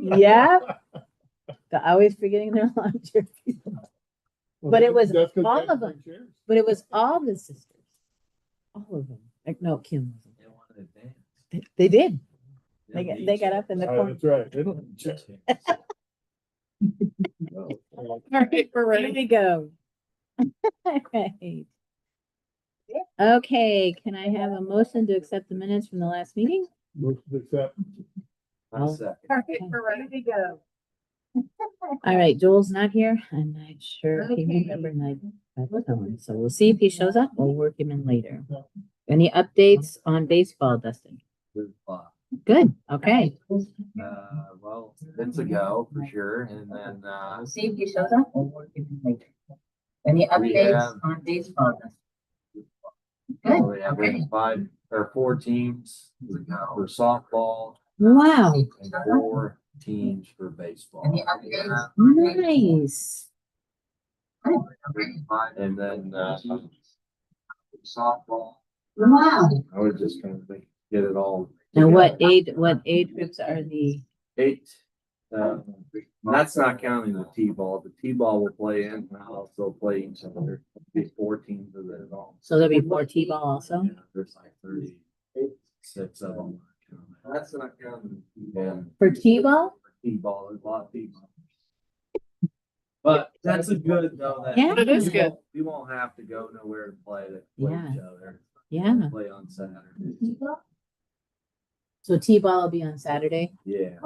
Yeah. They're always forgetting their lawn jerseys. But it was That's 'cause all they of bring them. chairs. But it was all the sisters. All of them. Like, no, Kim wasn't. They wanted to dance. They did. Didn't They need got you. up in the Oh, corner. that's right. They don't have chairs. No. All right, we're Here ready. we go. Right. Okay, can I have a motion to accept the minutes from the last meeting? Motion to accept. One second. All right, we're ready to go. All right, Joel's not here. I'm not sure if he Okay. remembered so we'll see if he shows up. We'll work him in later. Any updates on baseball, Dustin? Good spot. Good, okay. Well, it's a go for sure, and then, See if he shows up. We'll work him in later. Any updates on baseball, Dustin? we have 4 teams for softball Wow, and 4 teams for baseball. nice. And then, softball, Wow. I was just gonna get it all. Now, what together. age groups are the, 8. That's not counting the T-ball. The T-ball will play in house. They'll play each other. Be 4 teams of it all. so there'll be 4 T-ball also? Yeah, there's like 36 of them. That's not counting. Yeah. For T-ball? T-ball, there's a lot of T-ball. But that's a good though. That Yeah. It is good. We won't have to go nowhere to play each other. Yeah. Play on Saturday. So T-ball will be on Saturday? Yeah.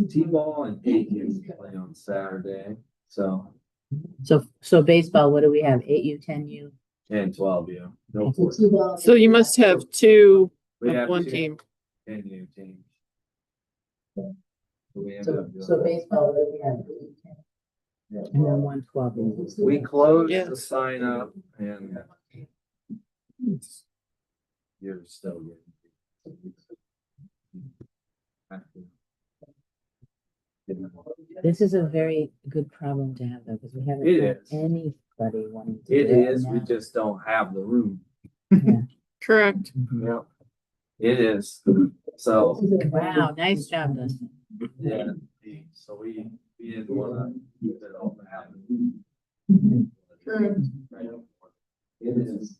T-ball and 8U play on Saturday. So, So baseball, what do we have? 8U, 10U? and 12U. No 4. So you must have 2 We of have one 2 team. 10U teams. We ended So up doing- baseball, what do we have? 8U, 10U? Yeah. And then 1 12U. We closed Yeah. the sign up and you're still getting. This is a very good problem to have though, because we haven't It had is. anybody wanting to. It do it is, we now. just don't have the room. Correct. Yeah. It is, so, Wow, nice job, Dustin. yeah, so we didn't wanna keep it all happening. It is.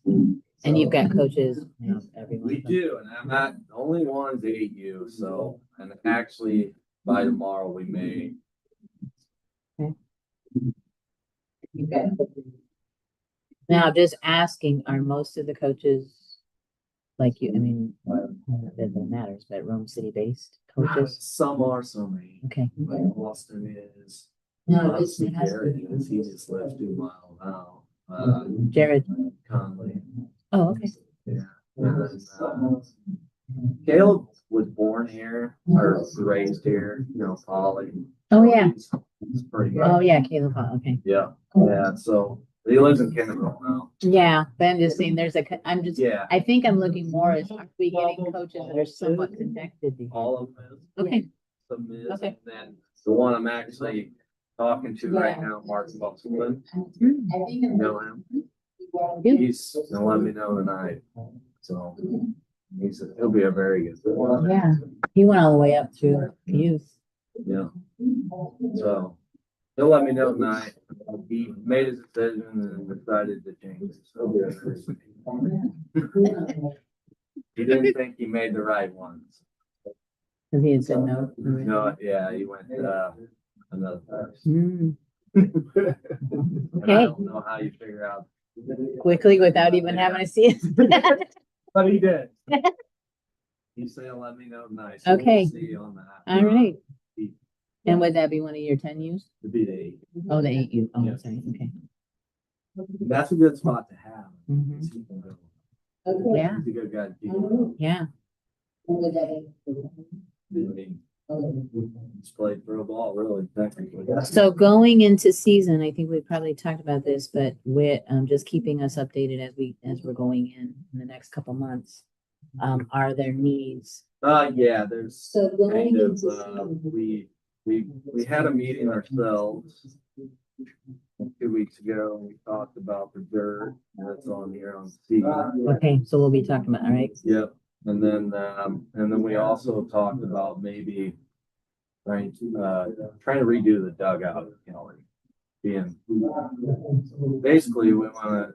And you've got coaches, you know, everyone. We do, and I'm not, the only one's 8U, so, and actually by tomorrow we may. Now, just asking, are most of the coaches like you, I mean, not that it matters, but Rome City based coaches? Some are, some ain't. Okay. Like Austin is. No, Obviously, Jared is, he just lives 2 miles out. Jared, Conley. oh, okay. Yeah. And then, Caleb was born here or raised here, you know, Polly. Oh, yeah. He's pretty good. Oh, yeah, Caleb, okay. Yeah, yeah, so he lives in Kendall now. Yeah, but I'm just saying there's I'm just, Yeah, I think I'm looking more as are we getting coaches that are somewhat connected to him? all of them. Okay, Some is, Okay. and then the one I'm actually talking to right now, Mark Buxton, you know him? Yeah. He's gonna let me know tonight, so he'll be a very good. one. yeah, he went all the way up through youth. Yeah, so he'll let me know tonight. He made his decision and decided to change it. So he didn't think he made the right ones. Cause he had said no. No, yeah, he went, another person. Hmm, And I Okay. don't know how you figure out. quickly without even having to see it. But he did. He said, let me know tonight. So we'll Okay. See you on that. All right. And would that be one of your 10 U's? To be the 8. Oh, the 8 U, oh, Yeah. sorry, okay. That's a good spot to have. Mhm. He can go. Yeah, He's a good guy to keep around. yeah. I mean, he's played pro ball really technically. So going into season, I think we probably talked about this, but we're just keeping us updated as we're going in the next couple months. Are there needs? Yeah, there's So kind of, we had a meeting ourselves 2 weeks ago. We talked about the dirt that's on here on C. Okay, so we'll be talking about, all right, Yep, and then we also talked about maybe Trying to redo the dugout, you know, being, basically, we wanna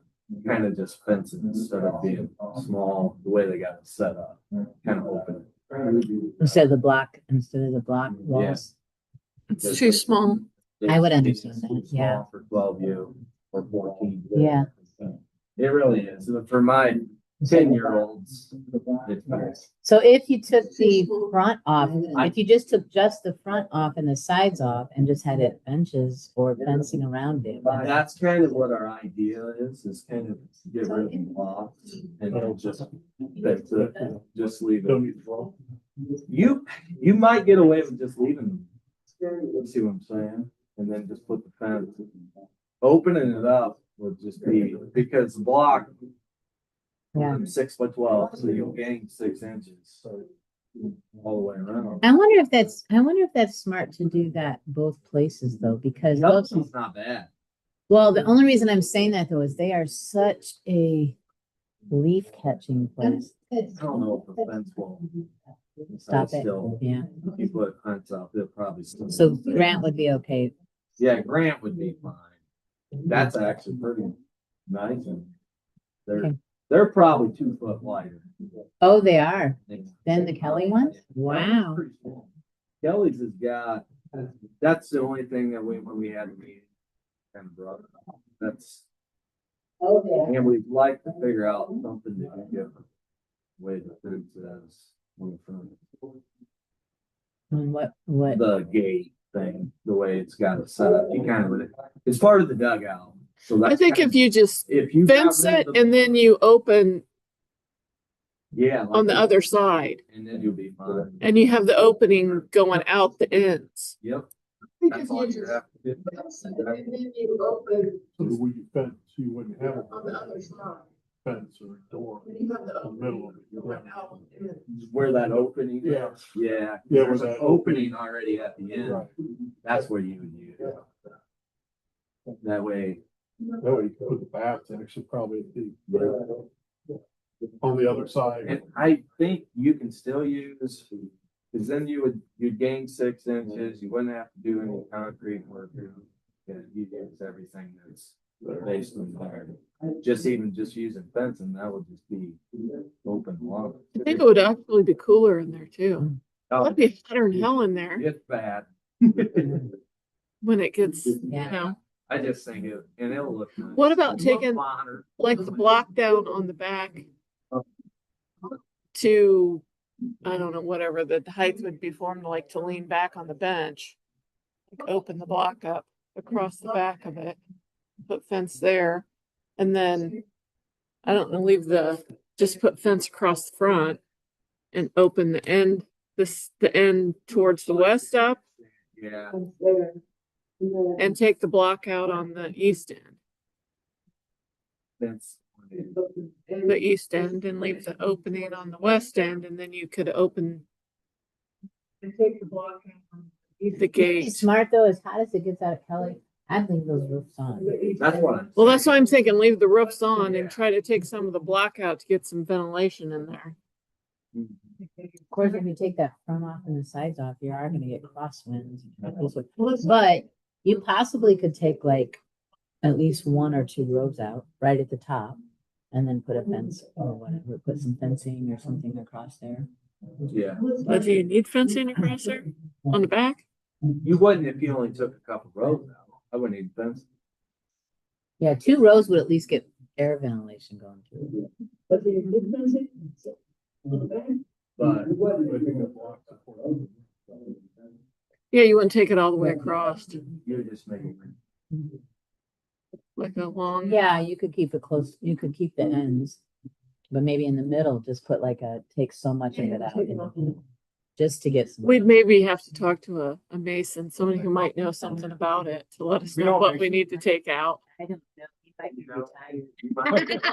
kind of just fence it instead of being small, the way they got it set up, kind of open. Instead of the block walls. It's too small. I would It's understand that, too small yeah. For 12U or 14. Yeah. It really is. For my 10-year-olds, it's nice. So if you took the front off, if you just took just the front off and the sides off and just had it benches or fencing around it. That's kind of what our idea is kind of get rid of the blocks and it'll just, that's it, just leave Don't it. need to draw. You might get away with just leaving them. You see what I'm saying? And then just put the fence. Opening it up would just be, because the block, Yeah. I'm 6'12", so you'll gain 6 inches all the way around. I wonder if that's smart to do that both places though, because those, It's not bad. well, the only reason I'm saying that though is they are such a leaf catching place. I don't know if the fence will. Stop it. Still, Yeah. if you put a fence up, they'll probably still. So Grant would be okay. Yeah, Grant would be fine. That's actually pretty nice and Okay. they're probably 2 foot wider. Oh, they are. Then the Kelly ones? Yeah, Wow. pretty small. Kelly's has got, that's the only thing that when we had a meeting, kind of brought it up. That's, and we'd like to figure out something to do different. Way the food says on the front. And what, The gate thing, the way it's got it set up, you kind of, it's part of the dugout. So I that's think kind if you just of- if you. got fence rid it of the- and then you open Yeah. on the like- other side And then you'll be fine. and you have the opening going out the ends. Yep. That's all you have to do. So when you fence, you wouldn't have a fence or a door in the middle of it. You'd have- Where that opening Yeah. is. Yeah. Yeah, There's where an that opening already at the end. Right. That's where you would use it. That way, That way you could put the baths actually probably be on the other side. and I think you can still use, because then you'd gain 6 inches, you wouldn't have to do any concrete work. You use everything that's basically there. Just using fencing, that would just be open lawn. I think it would actually be cooler in there too. Oh, It'd be hotter than hell in there it's bad. when it gets, you Yeah. know. I just think it, and it'll look nice. What about It'll look taking modern. like the block down on the back to, I don't know, whatever the height would be for him, like to lean back on the bench. Like open the block up across the back of it, put fence there, and then, I don't know, just put fence across the front and open the end, the end towards the west up Yeah, and take the block out on the east end. that's. The east end and leave the opening on the west end, and then you could open and take the block out on the gate. smart though, as hot as it gets out of Kelly, I'd leave those roofs on. That's what I'm. Well, that's why I'm thinking leave the roofs on and try to take some of the block out to get some ventilation in there. Of course, if you take that front off and the sides off, you are gonna get crosswinds. But you possibly could take like at least 1 or 2 rows out right at the top. And then put a fence or whatever, put some fencing or something across there. Yeah, But do you need fencing across there on the back? you wouldn't if you only took a couple rows out. I wouldn't need fence. Yeah, 2 rows would at least get air ventilation going through. But I think that block support. Yeah, you wouldn't take it all the way across, you're just making. like a long. Yeah, you could keep it close, you could keep the ends. But maybe in the middle, just put like take so much of it out in the middle, just to get some. We'd maybe have to talk to a mason, somebody who might know something about it to let us We know don't what make- we need to take out. I don't know, he might be You retired.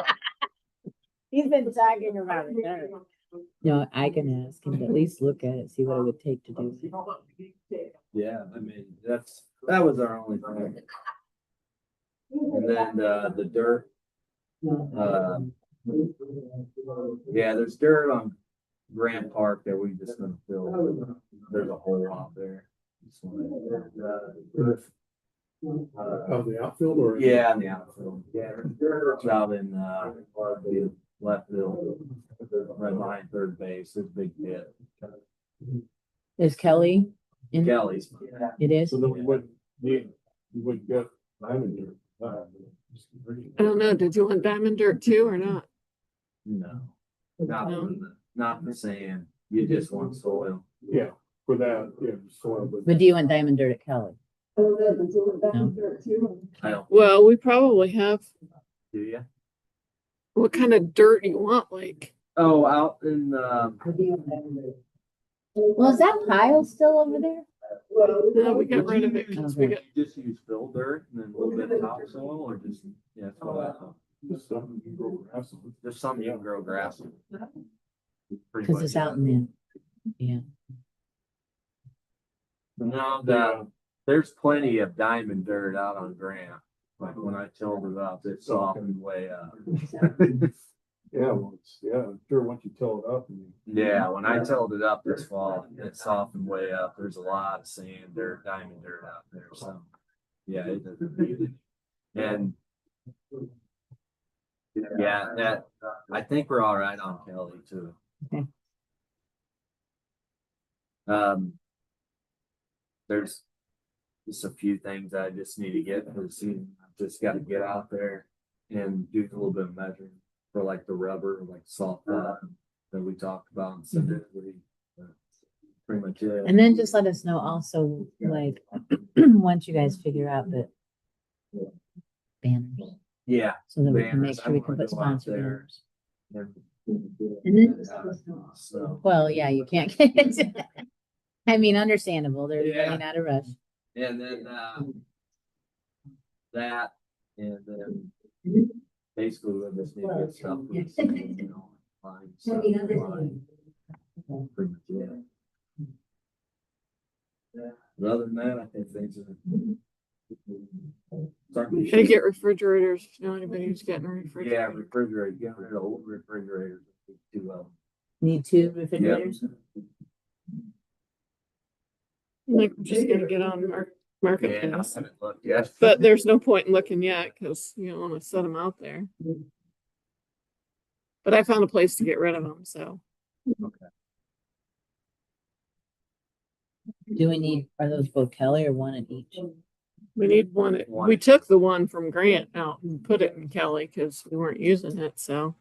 He's been talking about it. No, I can ask him to at least look at it, see what it would take to do it. Yeah, I mean, that was our only thing. And then, the dirt, yeah, there's dirt on Grant Park that we just gonna fill. There's a hole out there. This one. Of the outfield or? Yeah, in the outfield. Yeah, it's out in the left field, right behind third base. It's a big hit. Is Kelly in? Kelly's. It is? So then we would need, we would get diamond dirt. I don't know, did you want diamond dirt too or not? No, not, No. not the sand. You just want soil. Yeah, for that, yeah, soil, but But do you want diamond dirt at Kelly? I don't, Well, we probably have, do you? what kind of dirt you want, like? Oh, out in, Well, is that pile still over there? No, we got rid of it, 'cause we got, just use fill dirt and then a little bit of topsoil or just, yeah, that's what I thought. just something you can grow grass on. Just something you can grow grass on. Pretty Cause much it's out it. in the, yeah. No, there's plenty of diamond dirt out on Grant. Like when I tilled it up, it softened way up. Yeah, well, it's, yeah, I'm sure once you till it up and you. Yeah, when I tilled it up this fall, it softened way up. There's a lot of sand, dirt, diamond dirt out there, so. Yeah, it doesn't need it. And. Yeah, that, I think we're all right on Kelly too. Okay. There's just a few things I just need to get for the season. I've just got to get out there and do a little bit of measuring for like the rubber, like soft that we talked about and send it. Pretty much it. And then just let us know also, like, once you guys figure out the banners, Yeah. so that we can make Banners, sure we I can wanna put go out sponsor there. banners. And And then, so, well, yeah, you can't get it. I mean, understandable, they're Yeah. really not a rush. and then, that, and then basically we'll just need to get stuff. for the season, you know, line stuff, line. Pretty much it. But other than that, I think things are. starting to Gotta shape. get refrigerators, if you know anybody who's getting a Yeah, refrigerator. refrigerator, get rid of old refrigerators, too well. Need 2 refrigerators? Like, we're just gonna get on Yeah, I marketplace, haven't looked yet. but there's no point in looking yet, cause you don't wanna set them out there. But I found a place to get rid of them, so. Do we need, are those both Kelly or one at each? We need one, One. we took the one from Grant out and put it in Kelly, cause we weren't using it, so.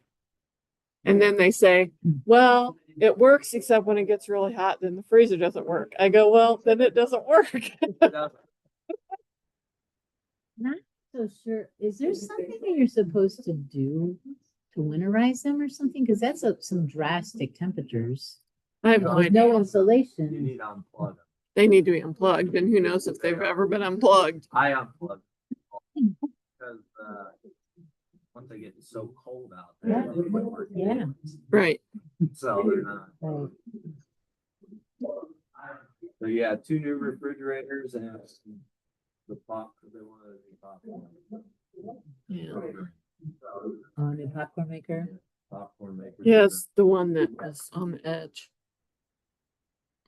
And then they say, well, it works except when it gets really hot, then the freezer doesn't work. I go, well, then it doesn't work. So sure, is there something that you're supposed to do to winterize them or something? Cause that's some drastic temperatures. I have no With idea. no You insulation. need to unplug them. They need to be unplugged, and who knows if they've ever been unplugged. I unplug. them. Because, once they get so cold out there. Yeah. they quit working. Yeah. Right. So they're not. Right. So yeah, 2 new refrigerators and the pop, they wanted a popcorn. Yeah. Oh, new popcorn maker. Popcorn maker. Yes, the one that was on the edge.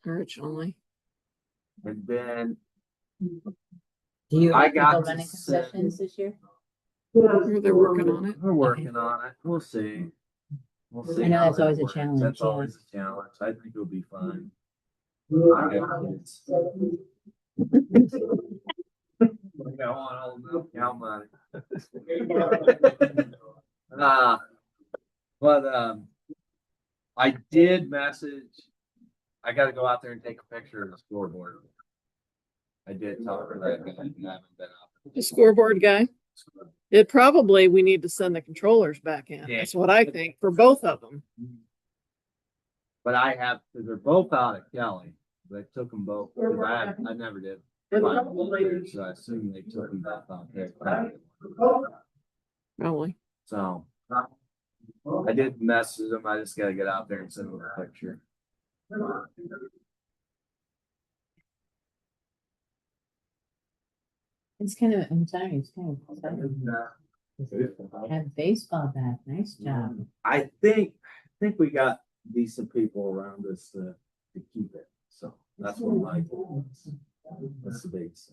Originally. And then Do you I have got people to running set- concessions this year? They're working on it. we're working on it. We'll see. We'll see. I know how that's that always a works. challenge, That's yeah. always a challenge. I think it'll be fun. I got kids. Look, I want all the cow money. But I did message. I got to go out there and take a picture of the scoreboard. I did talk to that guy. And I haven't been out. The scoreboard guy. It probably, we need to send the controllers back in. Yeah. That's what I think for both of them. But I have, because they're both out at Kelly. They took them both. 'Cause I never did. find them later, So I assume they took them both out there. Probably. So I did message them. I just gotta get out there and send them a picture. It's kind of, I'm sorry, it's kind of exciting. Have baseball back. Nice job. I think we got decent people around us to keep it. So that's what my goal is. the space.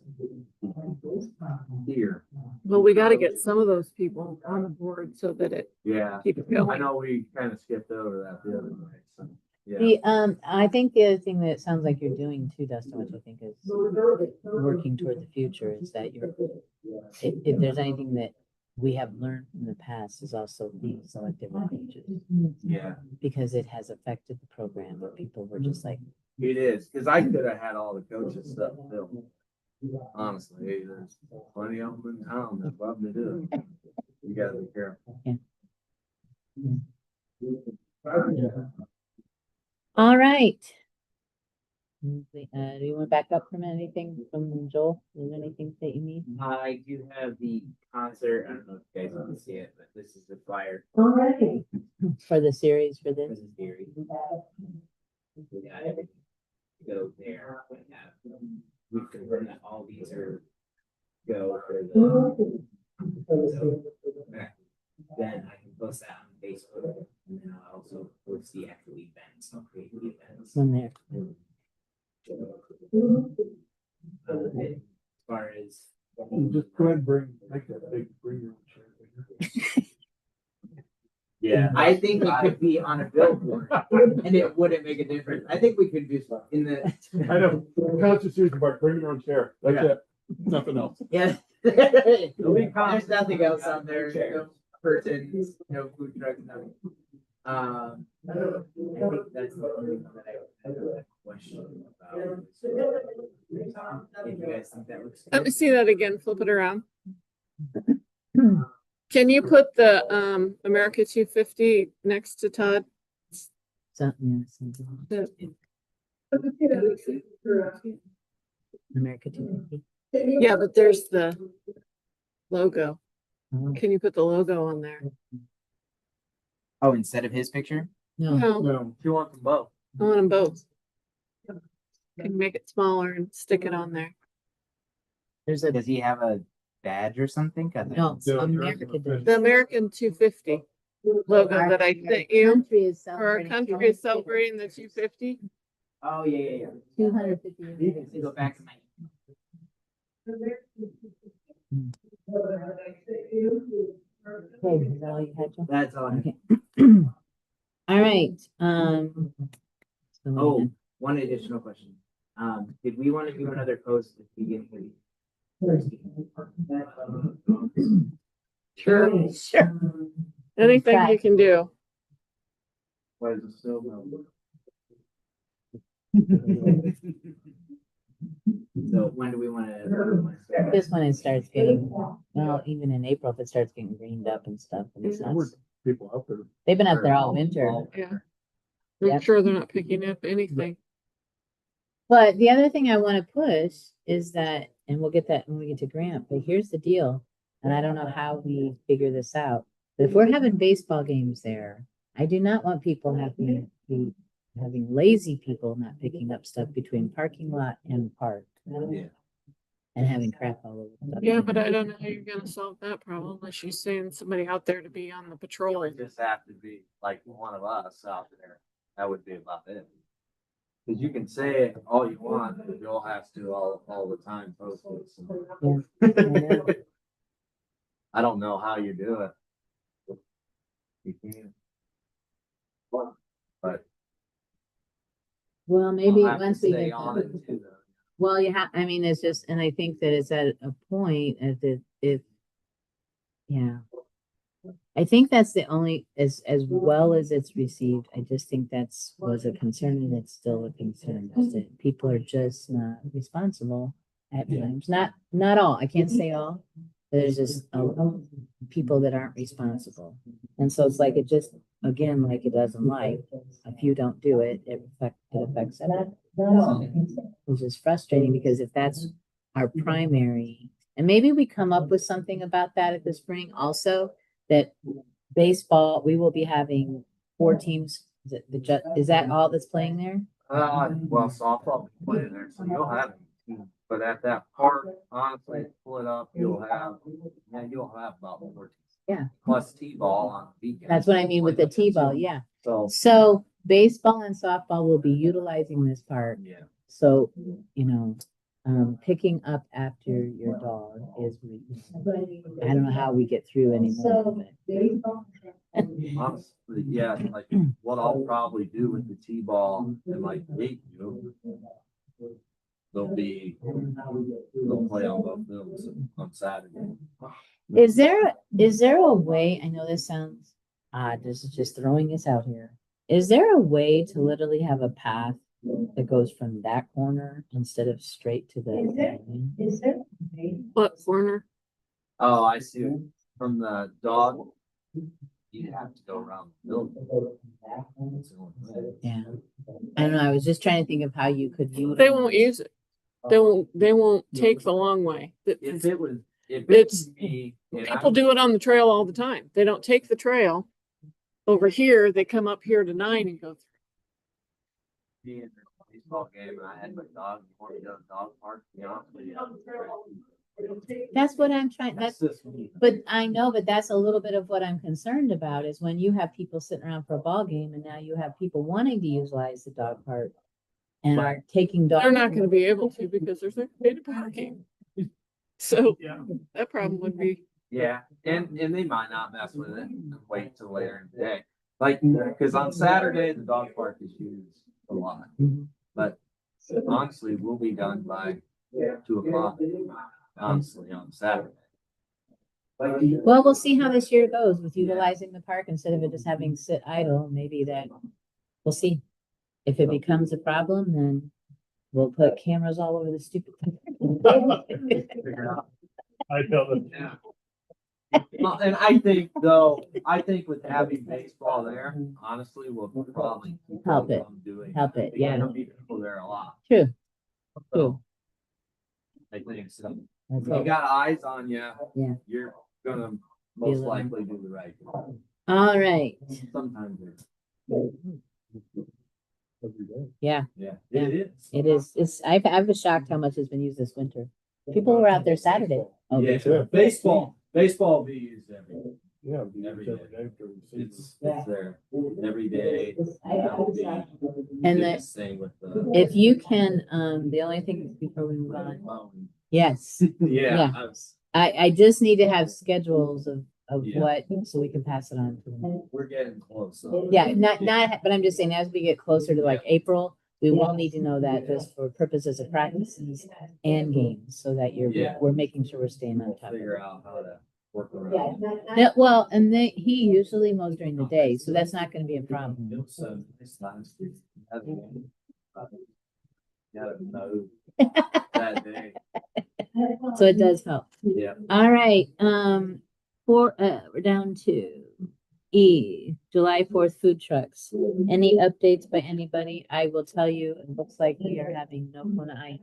Here, Well, we gotta get some of those people on the board so that it yeah, keeps I going. know we kind of skipped over that the other night, so, yeah. I think the other thing that it sounds like you're doing too, Dustin, which I think is working toward the future, is that if there's anything that we have learned in the past, is also being selective with coaches. Yeah, Because it has affected the program, but people were just like, it is, cause I could have had all the coaches stuff filled. Honestly, there's plenty of them in town that love to do it. You gotta be careful. all right. Do you want to back up from anything from Joel? Is there anything that you need? I do have the concert. I don't know if you guys can see it, but this is the flyer All right. For the series for for this? the series. We got everything to go there. We've confirmed that all these are go for the. So, then I can post that on Facebook, and then I'll also post the actual events. I'll create the events. When there. As far as. Just go ahead and make that big bring your own chair. Yeah. I think it could be on a billboard, and it wouldn't make a difference. I think we could do in the. I know, Constitution Park, bring your own chair, that's it, nothing else. Yeah. There's nothing else on there, no curtains, no food trucks, nothing. I think that's the only one that I have a question about. If you guys think that looks Let me good. see that again, flip it around. Can you put the America 250 next to Todd? So, yeah, something. America 250. Yeah, but there's the logo. Oh, Can you put the logo on there? Oh, instead of his picture? no, No, No, You want them both? I want them both. Can you make it smaller and stick it on there? there's a, Does he have a badge or something? no, No, America America Day. The American 250 logo that I sent you, Country is our celebrating. country is celebrating the 250. Oh, yeah. 250 You years. can go back to my. Okay, is that all you had, Joe? That's all. I have. Okay. All right, so Oh, one additional question. Did we want to do another post at the beginning of the? Sure. Sure. Anything Try. you can do. Why is it still? So when do we want to? This one, it starts getting, well, even in April, if it starts getting greened up and stuff, and it's there not, were people out there. they've been up there all winter. Yeah. Yep. I'm sure they're not picking up anything. But the other thing I want to push is that, and we'll get that when we get to Grant, but here's the deal. And I don't know how we figure this out, but if we're having baseball games there, I do not want people having lazy people not picking up stuff between parking lot and park. Yeah. And having crap all over. the Yeah, place. but I don't know how you're gonna solve that problem unless you send somebody out there to be on the patrol. It just have to be like one of us out there. That would be about it. Cause you can say it all you want, but Joel has to all the time post it. So. Yeah. I don't know how you do it. You can. But. Well, maybe I'll have to once we stay get. on it too, though. Well, you have, I mean, it's just, and I think that it's at a point at the, yeah. I think that's the only, as well as it's received, I just think was a concern and it's still a concern. Is that people are just not responsible at times, not all, I can't say all. There's just people that aren't responsible. And so it's like, it just, again, like it doesn't like, if you don't do it, it affects that. Which is frustrating because if that's our primary, and maybe we come up with something about that at the spring also, that baseball, we will be having 4 teams. Is that all that's playing there? Well, softball playing there, so you'll have, but at that park, honestly, pull it up, you'll have about 4 teams. Yeah. Plus T-ball on the weekend. That's what I mean with the T-ball, yeah. So, So baseball and softball will be utilizing this park. yeah, So, you know, picking up after your dog is, I don't know how we get through anymore, but Honestly, yeah, like what I'll probably do with the T-ball and like hate you. They'll play on both fields on Saturday. is there a way, I know this sounds odd, this is just throwing this out here. Is there a way to literally have a path that goes from that corner instead of straight to the? What corner? Oh, I see. From the dog, you have to go around the building. That's the only way. Yeah, I don't know, I was just trying to think of how you could. They won't use it. They won't take the long way. If it was, if It's- it's me. and I People do it on the trail all the time. They don't take the trail. Over here, they come up here to 9 and go through. be in a baseball game and I had my dog, you want to go to the dog park, to be honest with you. That's what I'm trying, That's just me. but I know, but that's a little bit of what I'm concerned about is when you have people sitting around for a ball game and now you have people wanting to utilize the dog park. And are taking dogs. They're not gonna be able to because there's no paid parking. So that problem would be, Yeah, and they might not mess with it and wait till later in the day. Like, cause on Saturday, the dog park is used a lot. Mhm. But honestly, we'll be done by 2 o'clock, honestly, on Saturday. Well, we'll see how this year goes with utilizing the park instead of it just having sit idle, maybe that, we'll see. If it becomes a problem, then we'll put cameras all over the stupid thing. Figure out. I felt it. Yeah. Well, and I think though, with having baseball there, honestly, we'll probably keep Help them it. from doing. Help it, because yeah. There'll be people there a lot. True, So I think so. that's If you it. got eyes on you. Yeah. You're gonna most Feel it. likely do the right thing. All right, Sometimes it's, yeah, yeah, Yeah. it is. I was shocked how much has been used this winter. People were out there Saturday. Oh, Yeah, baseball. baseball be used every, Yeah. Every day. it's It's. there every day. And Do the- same with the. If you can, the only thing before we move on, yes, Yeah. Yeah. I was- I just need to have schedules of Yeah. what, so we can pass it on to them. We're getting close. so- Yeah, not, but I'm just saying, as we get closer to like April, we will need to know that just for purposes of practices and games, so that Yeah. we're making sure we're staying on We'll top of it. figure out how to work around. Yeah, well, and he usually mows during the day, so that's not gonna be a problem. It was so nice last year. Gotta know that day. So it does help. Yeah. All right, we're down to E, July 4th food trucks. Any updates by anybody? I will tell you, it looks like we are having no Kona ice.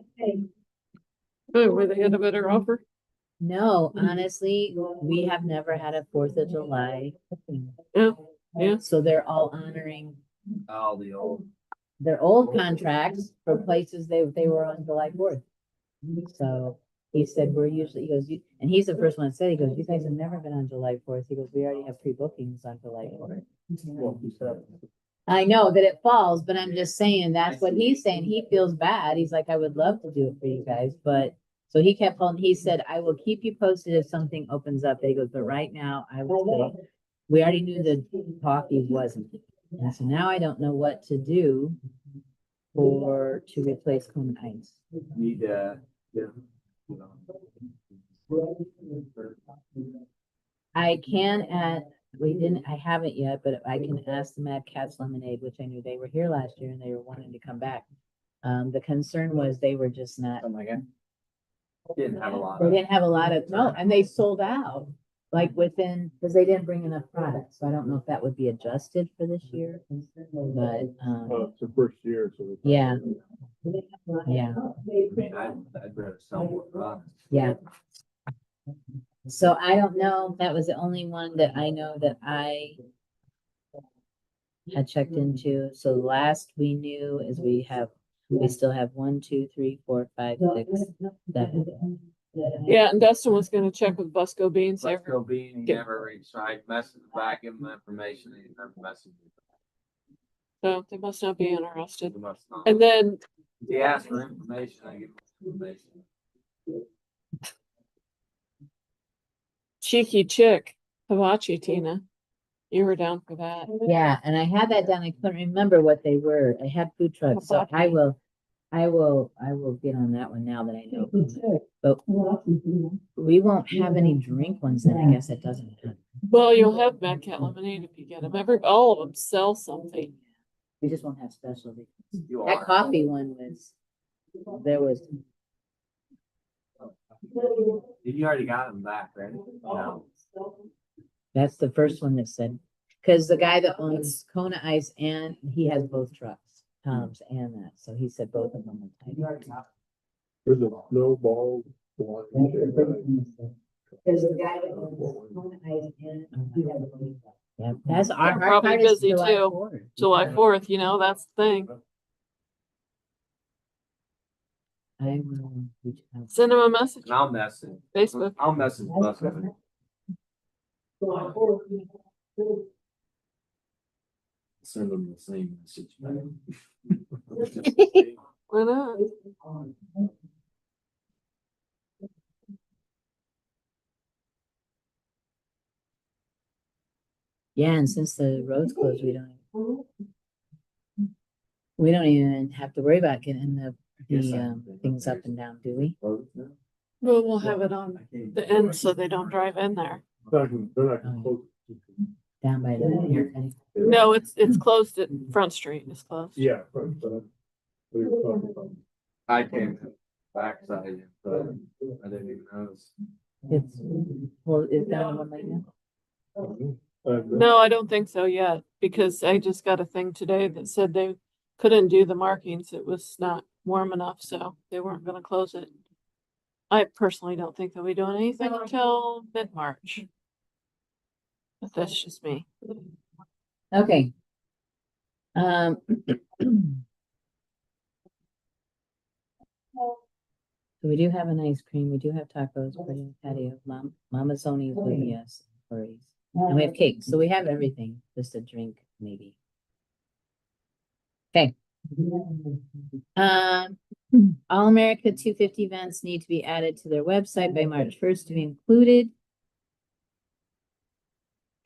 oh, where they had a better offer. No, honestly, we have never had a 4th of July. cooking. Yeah. So they're all honoring Oh, the old. their old contracts for places they were on July 4th. So he said, we're usually, he goes, and he's the first one that said, he goes, you guys have never been on July 4th. He goes, we already have pre-bookings on July 4th. I know that it falls, but I'm just saying, that's what he's saying. He feels bad. He's like, I would love to do it for you guys, but so he kept on, he said, I will keep you posted if something opens up. He goes, but right now I will say, we already knew the coffee wasn't. And so now I don't know what to do to replace Coleman Ice. Need to, yeah. I can add, I haven't yet, but I can ask the Mad Cats Lemonade, which I knew they were here last year and they were wanting to come back. The concern was they were just not, Oh my God. Didn't have a lot. they didn't have a lot of, no, and they sold out. Like within, because they didn't bring enough product, so I don't know if that would be adjusted for this year, but, It's the first year, so. yeah. Yeah, I mean, I'd rather sell more products. yeah. So I don't know, that was the only one that I know that I had checked into. So last we knew is we still have 1, 2, 3, 4, 5, 6, 7. Yeah, and Dustin was gonna check with Busco Beans. Let's go Bean, he never reached, I messaged back, give him the information, he never messaged me. So they must not be interested. He must not. And then, He asked for information, I give him information. Cheeky chick, hibachi, Tina. You were down for that. Yeah, and I had that down. I couldn't remember what they were. I had food trucks, so I will get on that one now that I know. But we won't have any drink ones then. I guess it doesn't matter. Well, you'll have Mad Cat lemonade if you get them. All of them sell something. We just won't have specialty. You That are. coffee one was, there was, You already got them back, right? No. that's the first one that said, because the guy that owns Kona Ice and he has both trucks, Tom's and that. So he said both of them were tight. There's a snowball. one. There's a guy that owns Kona Ice and he has both. Yeah, that's our They're hard probably part is busy July too. 4th. July 4th, that's the thing. I will reach out. Send them a message. And I'll message. Facebook. I'll message Buster. Send them the same message. Why not? Yeah, and since the road's closed, we don't even have to worry about getting the things up and down, do we? Well, we'll have it on the end so they don't drive in there. They're not gonna close it. Down by the haircut. No, it's closed at Front Street. It's closed. Yeah, right, but we were talking about. I came to backside, but I didn't even notice. It's, well, is that one like that? No, I don't think so yet, because I just got a thing today that said they couldn't do the markings. It was not warm enough, so they weren't gonna close it. I personally don't think they'll be doing anything until mid-March. But that's just me. Okay. So we do have an ice cream, we do have tacos, put in the patio, Mama Zoni's with us, curries. And we have cake, so we have everything, just a drink, maybe. Okay. All America 250 events need to be added to their website by March 1st to be included.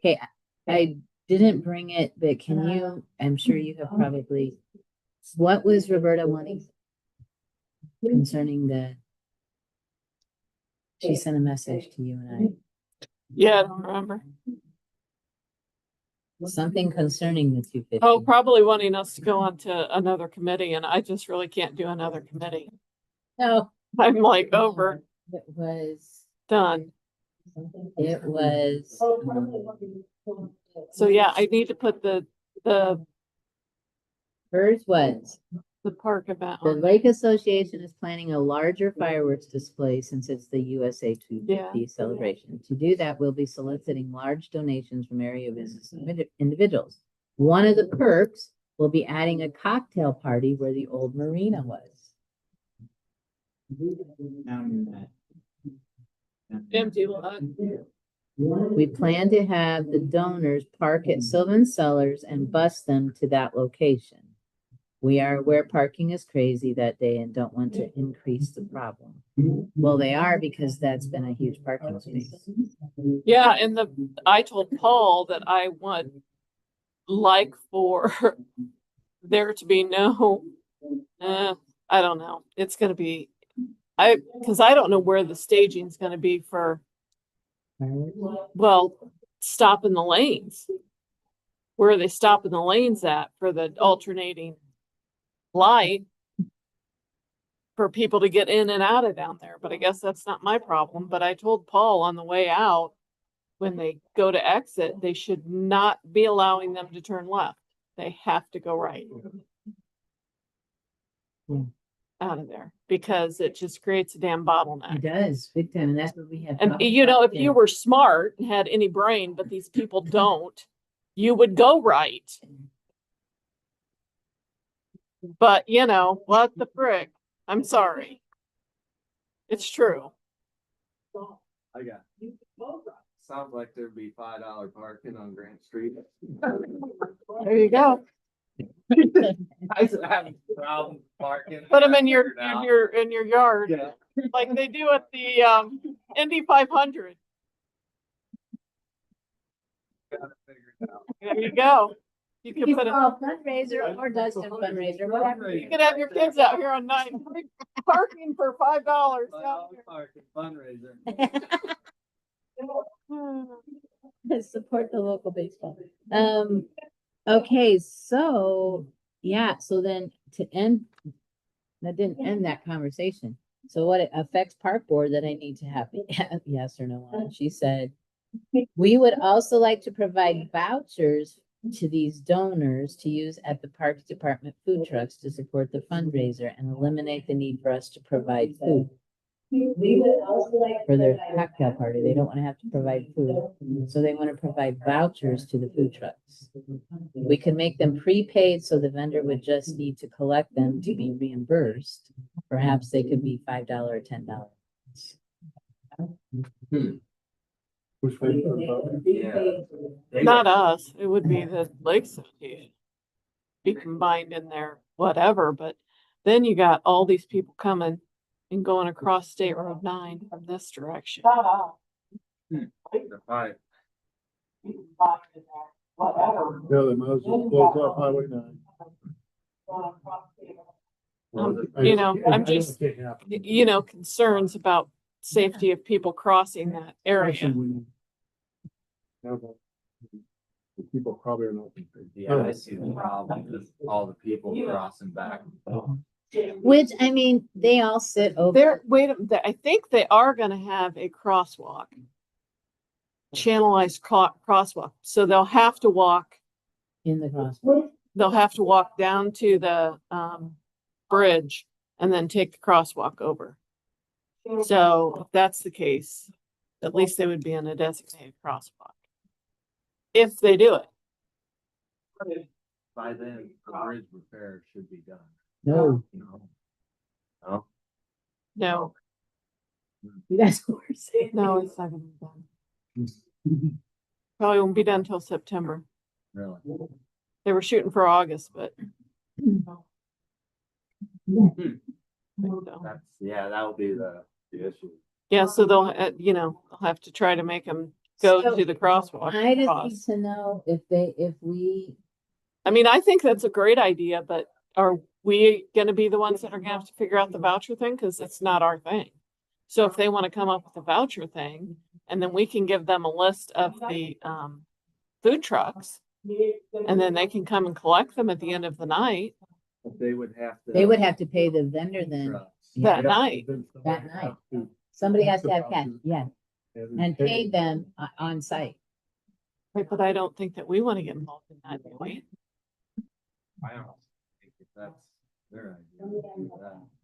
Okay, I didn't bring it, but can you, I'm sure you have probably, what was Roberta wanting? Concerning she sent a message to you and Yeah, I don't remember. I, something concerning the 250. Oh, probably wanting us to go on to another committee, and I just really can't do another committee. No, I'm like over, it was, done. it was, So yeah, I need to put the hers was, park event the on. Lake Association is planning a larger fireworks display since it's the USA 250 celebration. To do that, we'll be soliciting large donations from area business individuals. One of the perks will be adding a cocktail party where the old marina was. Empty lot. We plan to have the donors park at Sylvan Cellars and bus them to that location. We are aware parking is crazy that day and don't want to increase the problem. Well, they are because that's been a huge parking space. Yeah, and I told Paul that I want like for there to be no, I don't know. It's gonna be, because I don't know where the staging's gonna be for, well, stopping the lanes. Where are they stopping the lanes at for the alternating light for people to get in and out of down there? But I guess that's not my problem. But I told Paul on the way out, when they go to exit, they should not be allowing them to turn left. They have to go right. Out of there, because it just creates a damn It bottleneck. does, big time, and that's what we have. And talked if about you were smart and had any brain, but these people don't, you would go right. But what the frick? I'm sorry. It's true. I got. Sounds like there'd be $5 parking on Grant Street. There you go. I have problems parking. Put them in Figured out. in your yard, Yeah. like they do at the, Indy 500. Got it figured out. There you go. You could It's put a, called fundraiser or Dustin fundraiser, whatever. you could have your kids out here on night, parking for $5. Parking fundraiser. Support the local baseball. Okay, so, yeah, so then to end, that didn't end that conversation. So what it affects park board that I need to have, yes or no on, she said, we would also like to provide vouchers to these donors to use at the Parks Department food trucks to support the fundraiser and eliminate the need for us to provide food. We would also like for their cocktail party, they don't want to have to provide food, so they want to provide vouchers to the food trucks. We could make them prepaid, so the vendor would just need to collect them to be reimbursed. Perhaps they could be $5 or $10. Which way you put it? Yeah. They Not were- us, it would be the Lake Association. Be combined in there, whatever, but then you got all these people coming and going across State Road 9 from this direction. The pipe. Yeah, they might as well close off Highway 9. You know, I'm I know just- it can't happen. You know, concerns about safety of people crossing that Especially area. when you have the people probably are not. Yeah, I see the problem with all the people crossing back. Which, I mean, they all sit over. There, wait, I think they are gonna have a crosswalk. Channelized crosswalk, so they'll have to walk, In the crosswalk. they'll have to walk down to the, bridge and then take the crosswalk over. So if that's the case, at least they would be in a designated crosswalk. If they do it. By then, the bridge repair should be done. No, No? No, that's what we're saying. no, it's not gonna be done. Probably won't be done until September. Really? They were shooting for August, but. That's, yeah, that'll be the issue. Yeah, so they'll, they'll have to try to make them go So, to the crosswalk. I just need across. to know if we, I mean, I think that's a great idea, but are we gonna be the ones that are gonna have to figure out the voucher thing? Cause it's not our thing. So if they wanna come up with a voucher thing, and then we can give them a list of the, food trucks. And then they can come and collect them at the end of the night, But they would have to. they would have to pay the vendor then. Trucks. Yeah, that night. That night. Somebody has to have cash, yeah, and pay them on site. Right, but I don't think that we wanna get involved in that, do we? I don't think if that's their idea. do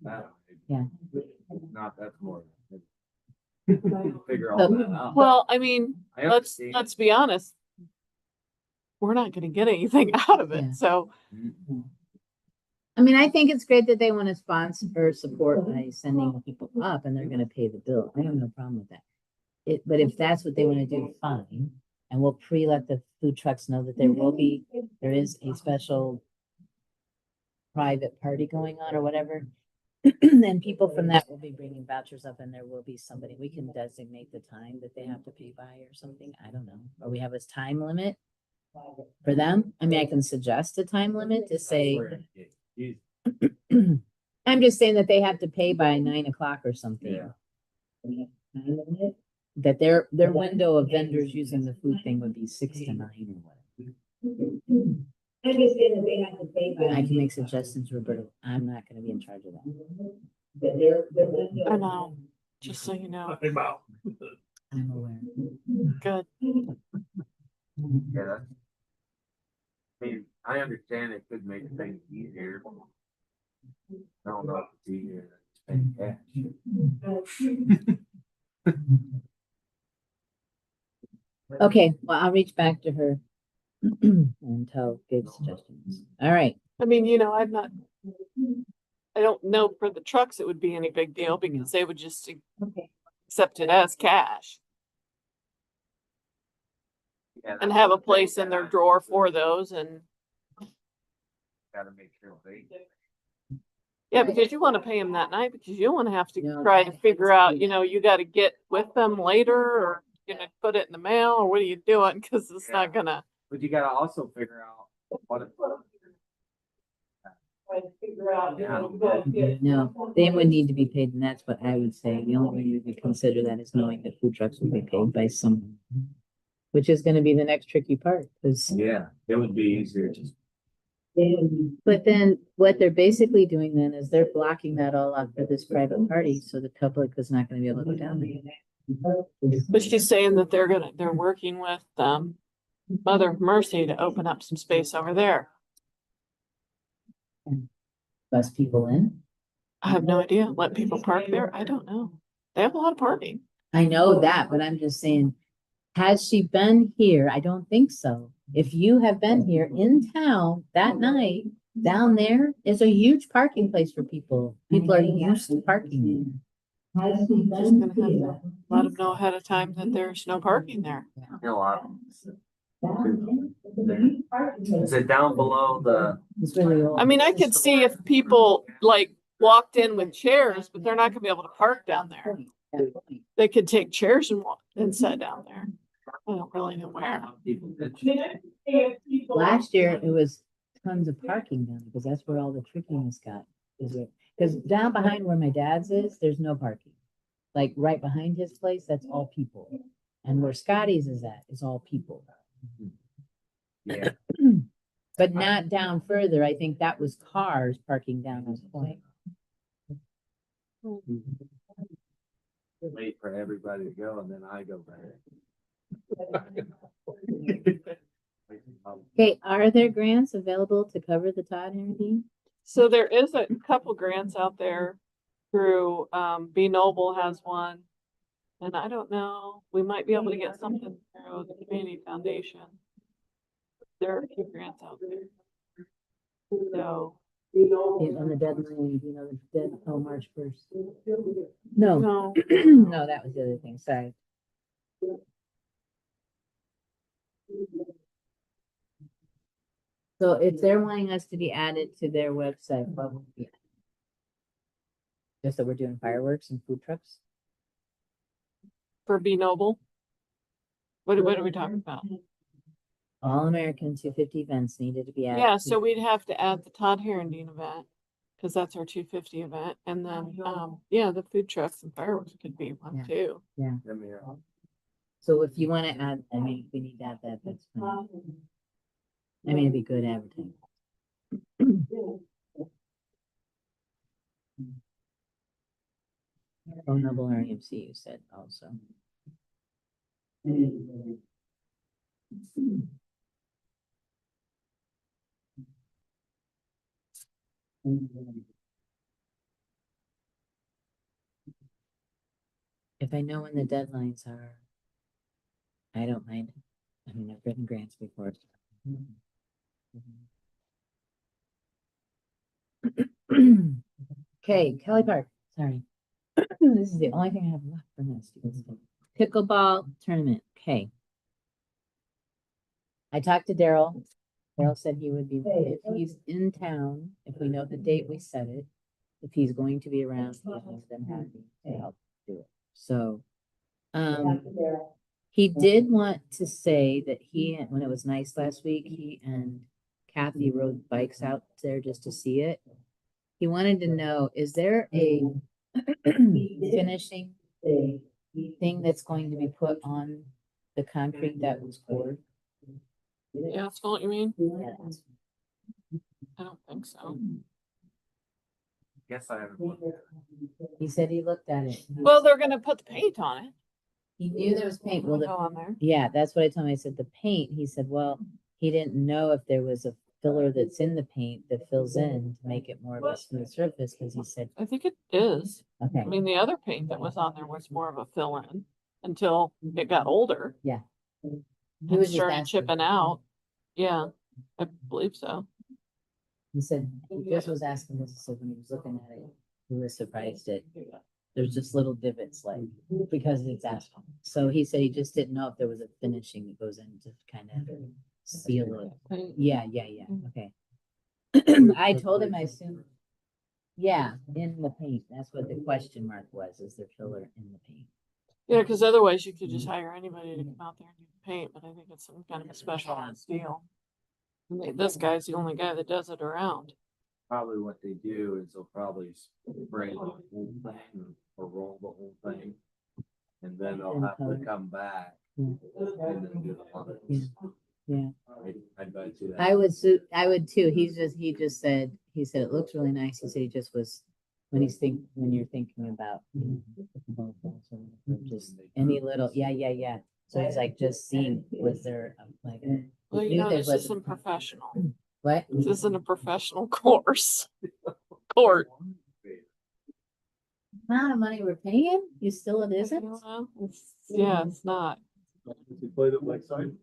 that way. Yeah. Not, that's more. Figure all that out. Well, I mean, I let's understand. be honest. We're not gonna get anything out of Yeah. it, so. Mhm. I mean, I think it's great that they want to sponsor or support by sending people up and they're gonna pay the bill. I have no problem with that. But if that's what they want to do, fine. And we'll let the food trucks know that there is a special private party going on or whatever. Then people from that will be bringing vouchers up and there will be somebody, we can designate the time that they have to pay by or something. I don't know. Or we have a time limit for them. I mean, I can suggest a time limit to say, You- I'm just saying that they have to pay by 9 o'clock or something. Yeah. That their window of vendors using the food thing would be 6 to 9 or whatever. I'm just saying that they have to pay by. I can make suggestions, Roberta. I'm not gonna be in charge of that. I know, just so you know, I'm out. I'm aware. good. Yeah. that's- I mean, I understand it could make things easier. I don't know if it's easier than spending cash. Okay, well, I'll reach back to her and give suggestions. All right. I mean, I don't know for the trucks, it would be any big deal because they would just accept it as cash Yeah, and that's have a the thing place in that their I- drawer for those and gotta make sure they. Yeah, because you want to pay them that night because you don't want to have to No, try to that's figure out, good. you know, you got to get with them later or you know, put it in the mail or what are you doing? Because it's not Yeah. gonna. But you gotta also figure out what. No, they would need to be paid, and that's what I would say. The only way you would consider that is knowing that food trucks will be paid by someone. Which is gonna be the next tricky part, because. Yeah, it would be easier just. But then what they're basically doing then is they're blocking that all up for this private party, so the public is not gonna be able to go down there. But she's saying that they're working with Mother of Mercy to open up some space over there. Bus people in. I have no idea. Let people park there? I don't know. They have a lot of parking. I know that, but I'm just saying, has she been here? I don't think so. If you have been here in town that night, down there is a huge parking place for people. People are used to parking there. Has she Just gonna have to let them know ahead of time that there's no parking there. A lot. Is it down below the? It's really old. I mean, I could see if people like walked in with chairs, but they're not gonna be able to park down there. They could take chairs and walk and sit down there. I don't really know where. Last year, it was tons of parking down, because that's where all the trickiness got. Because down behind where my dad's is, there's no parking. Like right behind his place, that's all people. And where Scotty's is at, is all people. Yeah. But not down further. I think that was cars parking down this point. Wait for everybody to go and then I go back. Okay, are there grants available to cover the Todd Harrington? So there is a couple grants out there through, Be Noble has one. And I don't know, we might be able to get something through the Community Foundation. There are a few grants out there. So, On the deadline, the dead, oh, March 1st. No, no, no, that was the other thing, sorry. So if they're wanting us to be added to their website, what would be? Just that we're doing fireworks and food trucks? for Be Noble. What are we talking about? All American 250 events needed to be added. Yeah, to- so we'd have to add the Todd Harrington event, cause that's our 250 event, and then, yeah, the food trucks and fireworks could be one Yeah. too. Let me, So if you want to add, I mean, if we need to add that, that's fine. I mean, it'd be good advertising. Oh, Noble RMC, you said also. If I know when the deadlines are, I don't mind. I mean, I've written grants before. Okay, Kelly Park, sorry. This is the only thing I have left for this. Pickleball tournament, okay. I talked to Daryl. Daryl said he would be, if he's in town, if we know the date, we set it. If he's going to be around, he's more than happy to help do it. So, he did want to say that when it was nice last week, he and Kathy rode bikes out there just to see it. He wanted to know, is there a finishing thing that's going to be put on the concrete that was poured? Yeah, asphalt, you mean? Yes. I don't think so. guess I haven't looked at it. He said he looked at it. Well, they're gonna put the paint on it. He knew there was paint. Well, Go on there. yeah, that's what I told him. I said, the paint, he said, well, he didn't know if there was a filler that's in the paint that fills in to make it more of a smooth surface, because he said, I think it is. okay, I mean, the other paint that was on there was more of a fill-in until it got older he and was just started asking. chipping out. Yeah, I believe so. He said, he just was asking this, so when he was looking at it, he was surprised that there's just little divots, like, because it's asphalt. So he said he just didn't know if there was a finishing that goes in to kind of seal it. Yeah, okay. I told him I assumed. Yeah, in the paint. That's what the question mark was, is there filler in the paint? Yeah, cause otherwise you could just hire anybody to come out there and do the paint, but I think it's some kind of a specialized deal. This guy's the only guy that does it around. Probably what they do is they'll probably spray the whole thing or roll the whole thing. And then they'll Then have to color. come back Yeah. and then do the Yeah. lines. Yeah. I bet you that. I would too. He just said, it looks really nice. He said he just was, when you're thinking about, just any little, yeah. So he's like, just seeing, was there like, Well, knew there this was- isn't professional. what? This isn't a professional course. Court. Amount of money we're paying, you still it isn't? Well, yeah, it's not. You played it lakeside?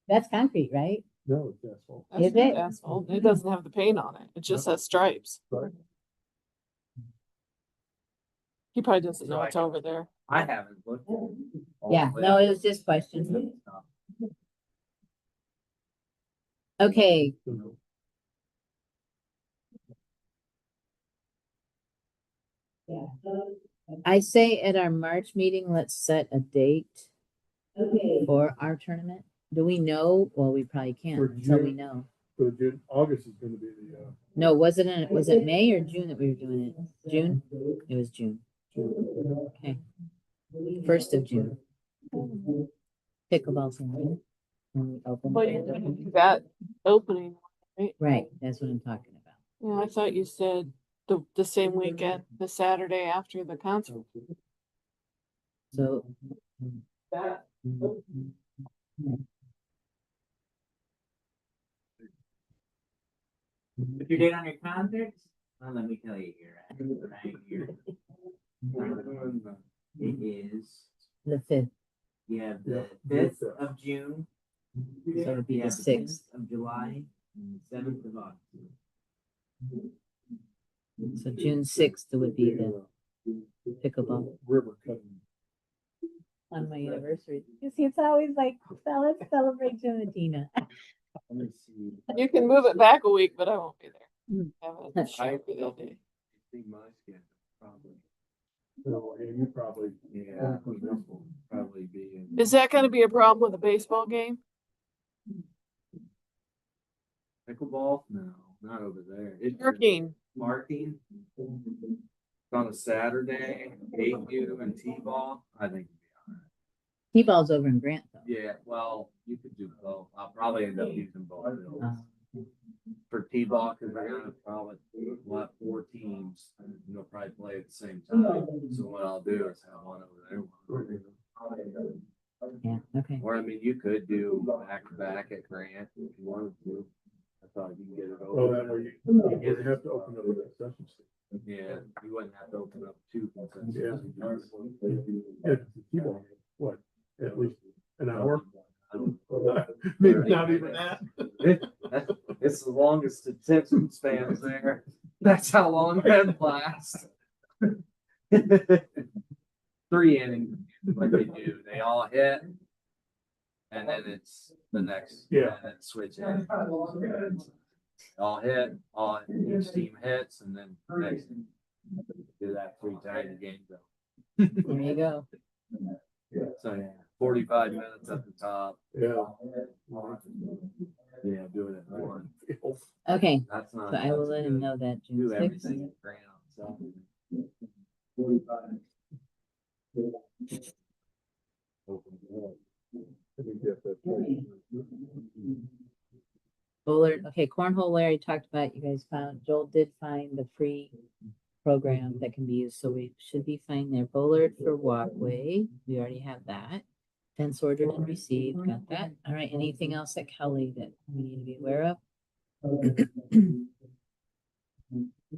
That's concrete, right? No, it's asphalt. That's Is not it? asphalt. It doesn't have the paint on it. It just has stripes. Right. He probably doesn't know it's over there. I haven't looked at it. Yeah, no, it was just questions. Okay, I say at our March meeting, let's set a date for our tournament. Do we know? Well, we probably can't For until we June. know. For June, August is gonna be the, No, was it May or June that we were doing it? June? It was June. Okay. 1st of June. Pickleball's in June. When we open. Well, you're gonna do that opening. Right, that's what I'm talking about. Yeah, I thought you said the same weekend, the Saturday after the concert. So. That- What's your date on your concerts? Well, let me tell you here, right here. It is, The 5th, you have the Yeah. 5th of June, so it'd be you the have the 6th. 6th of July, and the 7th of August. So June 6th would be the pickleball. river cutting. On my anniversary. You see, it's always like, let's celebrate Juneteenth. Let me see. You can move it back a week, but I won't be there. Hmm. Have a show for that day. See my schedule, probably. So, and you probably. Yeah, this will probably be in. Is that gonna be a problem with the baseball game? Pickleball? No, not over there. It's Parking. Marking. It's on a Saturday, AU and T-ball, I think. T-ball's over in Grant though. Yeah, well, you could do both. I'll probably end up using both of those. Uh, For T-ball, cause we're gonna probably, we'll have 4 teams, and they'll probably play at the same time. So what I'll do is have one over there. one over there. Yeah, okay. Or I mean, you could do back to back at Grant if you wanted to. I thought you can get it Oh, over. that way you have to open up a concession stand. Yeah, you wouldn't have to open up 2 concessions. Yeah. Yeah, the T-ball, what, at least an hour? Maybe not even that. It's the longest attention spans there. That's how long that lasts. 3 innings, like they do. They all hit. And then it's the next. Yeah. And then switch in. All hit, each team hits, and then next. Do that 3 times a game though. There you go. So yeah, 45 minutes at the top. Yeah. Yeah, do it at 1. Okay, That's not. so I will that's let him good. know that June Do 6th. everything at Grant on Saturday. Bullard, okay, Cornhole Larry talked about, you guys found, Joel did find the free program that can be used, so we should be fine there. Bullard for walkway, we already have that. Fence ordered and received, got that. All right, anything else at Kelly that we need to be aware of?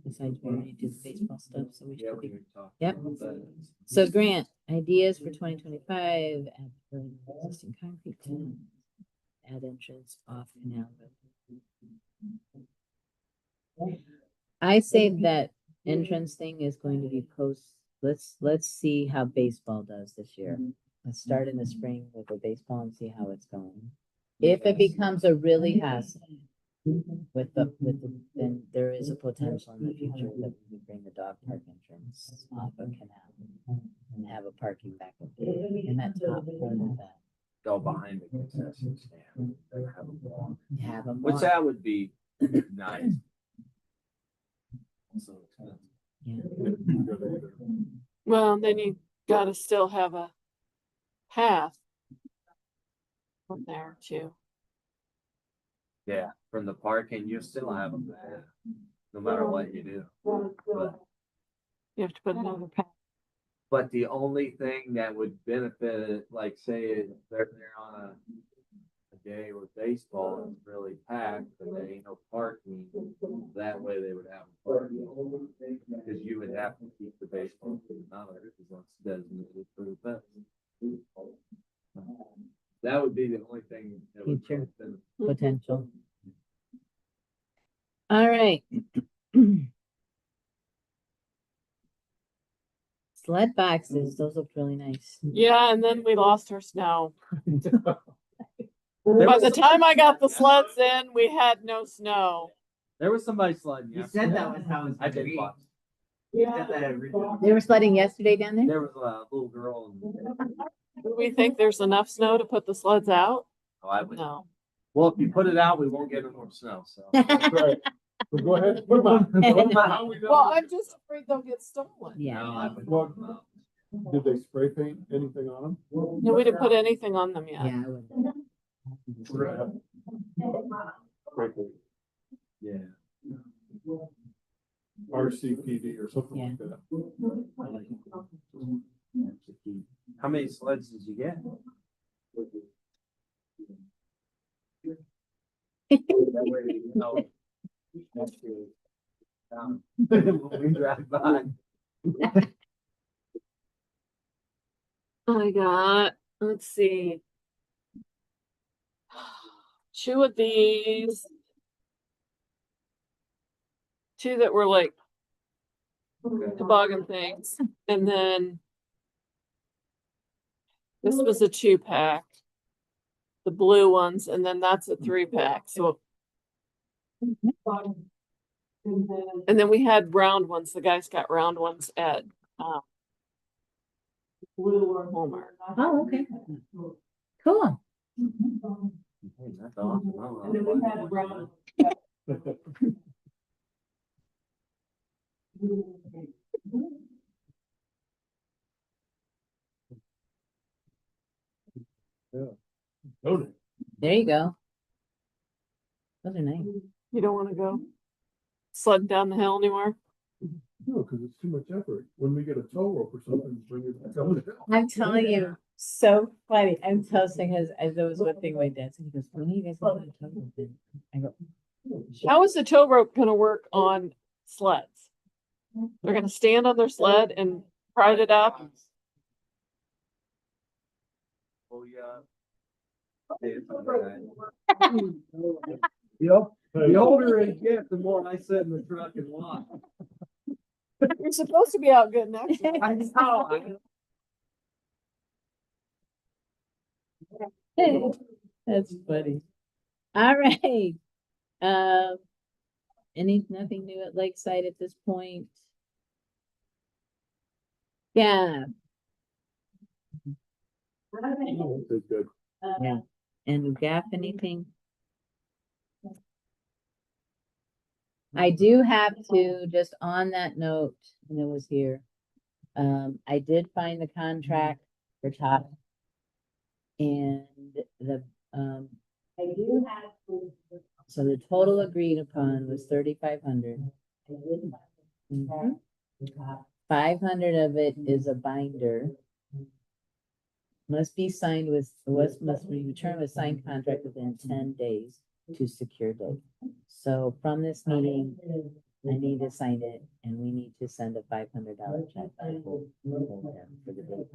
Besides, we already did the baseball stuff, so we Yeah, should we be. were talking Yep. about that. So Grant, ideas for 2025, add for existing concrete plant, add entrance off canal. Road. I say that entrance thing is going to be let's see how baseball does this year. Let's start in the spring with the baseball and see how it's going. If it becomes a really hassle then there is a potential in the future that we would bring the dog park entrance off a canal and have a parking back up there in that top part of that. Go behind the concession stand. and have a walk. Have them Which walk. that would be nice. So expensive. Yeah. Well, then you gotta still have a path from there too. Yeah, from the parking, you still have them there, no matter what you do. But, You have to put another path. but the only thing that would benefit it, like say they're there on a day where baseball is really packed, but there ain't no parking, that way they would have parking. Cause you would have to keep the baseball field out there, cause that's designated for the fence. That would be the only thing that would. Future. benefit. Potential. All right. Sled boxes, those look really nice. Yeah, and then we lost our snow. There By was the time I got the sleds in, we had no snow. There was somebody sledding. You yesterday. said that was how it's I gonna did be. watch. You said that originally. They were sledding yesterday down there? There was a little girl. Do we think there's enough snow to put the sleds out? Oh, I would. No. Well, if you put it out, we won't get any more snow, so. That's right. So go ahead, put them on. Put 'em on. How we doing? Well, I'm just afraid they'll get stolen. Yeah. No, I would. Well, Did they spray paint anything on them? No, we didn't put anything on them yet. Yeah, I would. We're gonna have spray paint, Yeah. RCPD or something Yeah. like that. How many sleds did you get? No. That's good. When we drive by. I got, let's see. 2 of these. 2 that were like toboggan things, and then this was a 2-pack. The blue ones, and then that's a 3-pack, so. And then we had round ones, the guys got round ones at, Walmart. Oh, okay. Cool. Hey, that's awesome. I love And then we had a it. brown. Donate. There you go. Those are nice. You don't wanna go sledding down the hill anymore? No, because it's too much effort. When we get a tow rope or something, bring it back up. I'm telling you, so funny. I'm telling because there was one thing my dad said. He goes, "When are you guys going to tow rope in?" I go, How is the tow rope gonna work on sleds? They're gonna stand on their sled and pride it up? Oh, yeah. It's all right. The older it gets, the more I sit in the truck and watch. You're supposed to be out getting exercise. I know. That's funny. All right. Nothing new at Lakeside at this point? Yeah, It's good. yeah. And Gaff, anything? I do have to, just on that note, and it was here. I did find the contract for top. And the, I do have. So the total agreed upon was 3,500. 500 of it is a binder. Must be signed must be returned with signed contract within 10 days to secure date. So from this meeting, I need to sign it and we need to send a $500 check for the date.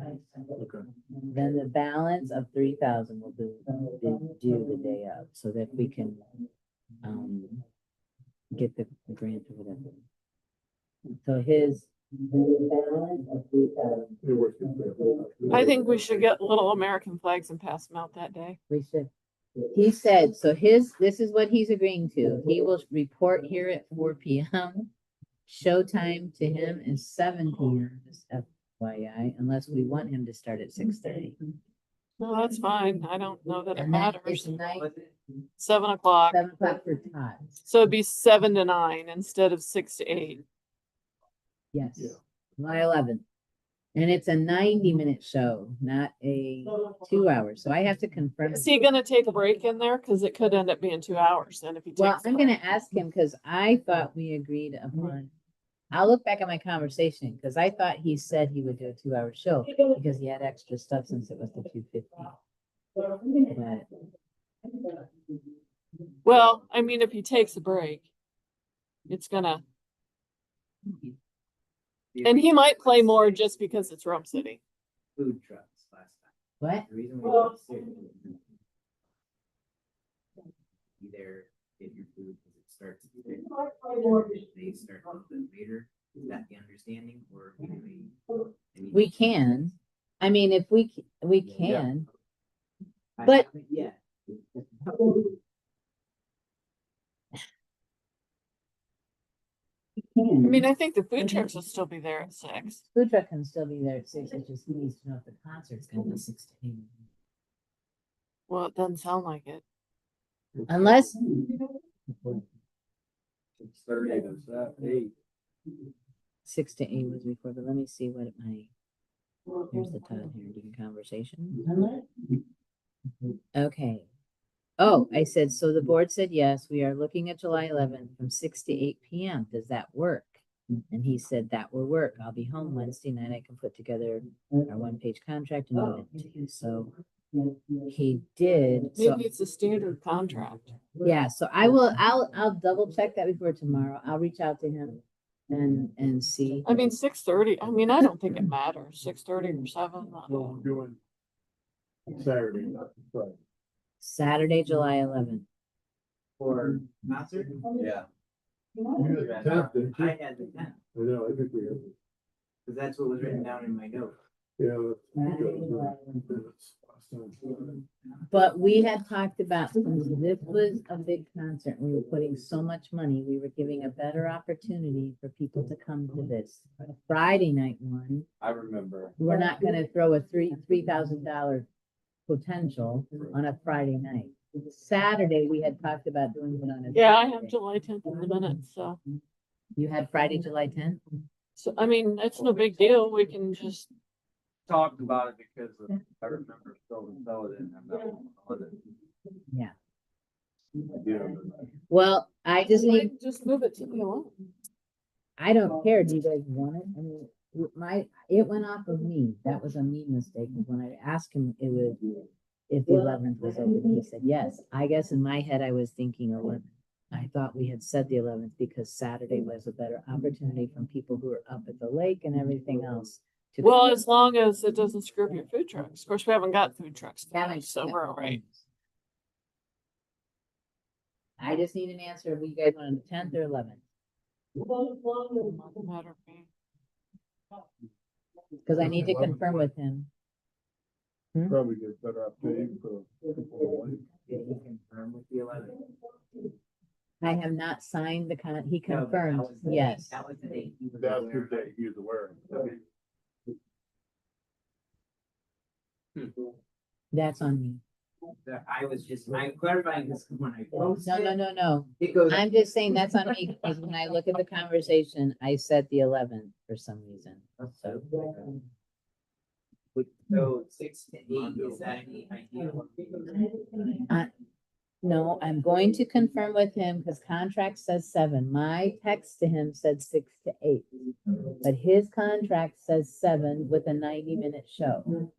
Okay. Then the balance of 3,000 will be due the day of, so that we can get the grant or whatever. So his balance of 3,000. I think we should get little American flags and pass them out that day. We should. He said, so this is what he's agreeing to. He will report here at 4 p.m. Showtime to him is 7 p.m. just FYI, unless we want him to start at 6:30. No, that's fine. I don't know that it And then it's matters. night, 7 o'clock. 7 o'clock for Todd. So it'd be 7 to 9 instead of 6 to 8. Yes, Yeah. July 11th. And it's a 90-minute show, not a 2 hour. So I have to confirm. Is he gonna take a break in there? Cause it could end up being 2 hours then if he Well, takes. I'm gonna ask him because I thought we agreed upon. I'll look back at my conversation because I thought he said he would do a 2 hour show because he had extra stuff since it was the 2:50. But Well, I mean, if he takes a break, it's gonna, and he might play more just because it's Rome City. Food trucks last time. what? The reason we got sick. Be there, get your food, because it starts. at 6. They start a little bit later, is that the understanding, or can we? I mean, We can. I mean, if we can. I but- haven't yet. I mean, I think the food trucks will still be there at 6. Food truck can still be there at 6. It just needs to know if the concert's gonna be 6 to 8. Well, it doesn't sound like it. Unless 6:30 to 8. 6 to 8 was before, but let me see what my, here's the Todd Harrington conversation. Okay. Oh, I said, so the board said yes, we are looking at July 11th from 6 to 8 p.m. Does that work? And he said that will work. I'll be home Wednesday night. I can put together our 1-page contract and email it to you. So he did. So Maybe it's a standard contract. yeah, so I'll double check that before tomorrow. I'll reach out to him and see. I mean, 6:30, I mean, I don't think it matters, 6:30 or 7. So we're doing Saturday, not Friday. Saturday, July 11th. For concert? Yeah. You had the 10th, didn't you? I had the 10th, I know, I think we have. because that's what was written down in my note. Yeah. That's awesome. But we had talked about, since this was a big concert, we were putting so much money, we were giving a better opportunity for people to come to this. Friday night one, I remember. we're not gonna throw a $3,000 potential on a Friday night. Saturday, we had talked about doing it on a. Yeah, I have Saturday. July 10th in the minutes, so. You had Friday, July 10th? So, I mean, it's no big deal. We can just, Talked about it because I remember Phil and Bella didn't have that one on it. Yeah. I do remember that. Well, I just need, just move it to the 11th. I don't care. Do you guys want it? I mean, it went off of me. That was a me mistake. When I asked him, it was, if the 11th was open, he said yes. I guess in my head, I was thinking 11th. I thought we had said the 11th because Saturday was a better opportunity from people who are up at the lake and everything else. to Well, as long as it doesn't screw up your food trucks. Of course, we haven't got food trucks, Haven't- so we're all right. I just need an answer. Will you guys want the 10th or 11th? Doesn't matter to me. Because I need to confirm with him. Probably get better update for. Did he confirm with the 11th? I have not signed the he No, but that confirmed, was the date- yes. That was the date. he was That's aware the of. day he was aware of. That's on me. I was just, I'm clarifying this when I posted. No. It goes. I'm just saying that's on me because when I look at the conversation, I said the 11th for some reason. So So 6 to 8, is that the ideal? no, I'm going to confirm with him because contract says 7. My text to him said 6 to 8. But his contract says 7 with a 90-minute show.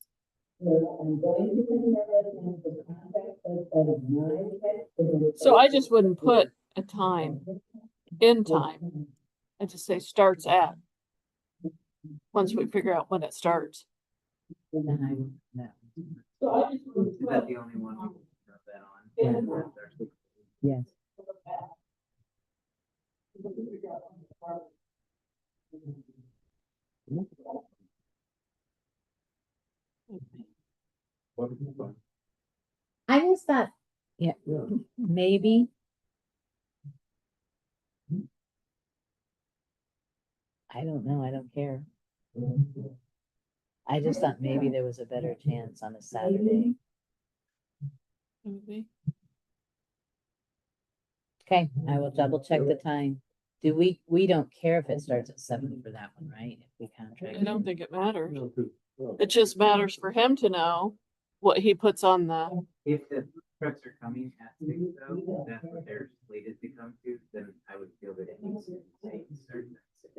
So I just wouldn't put a time, in time. I just say starts at. Once we figure out when it starts. Is that the only one we can put that on? Yes. I just thought Yeah, maybe. I don't know, I don't care. I just thought maybe there was a better chance on a Saturday. Maybe. Okay, I will double check the time. Do we don't care if it starts at 7 for that one, right? If we contract. I don't think it matters. No, 'cause, well, It just matters for him to know what he puts on the, If the trucks are coming at 6 though, that's what they're slated to come to, then I would feel that it needs to say start at 6.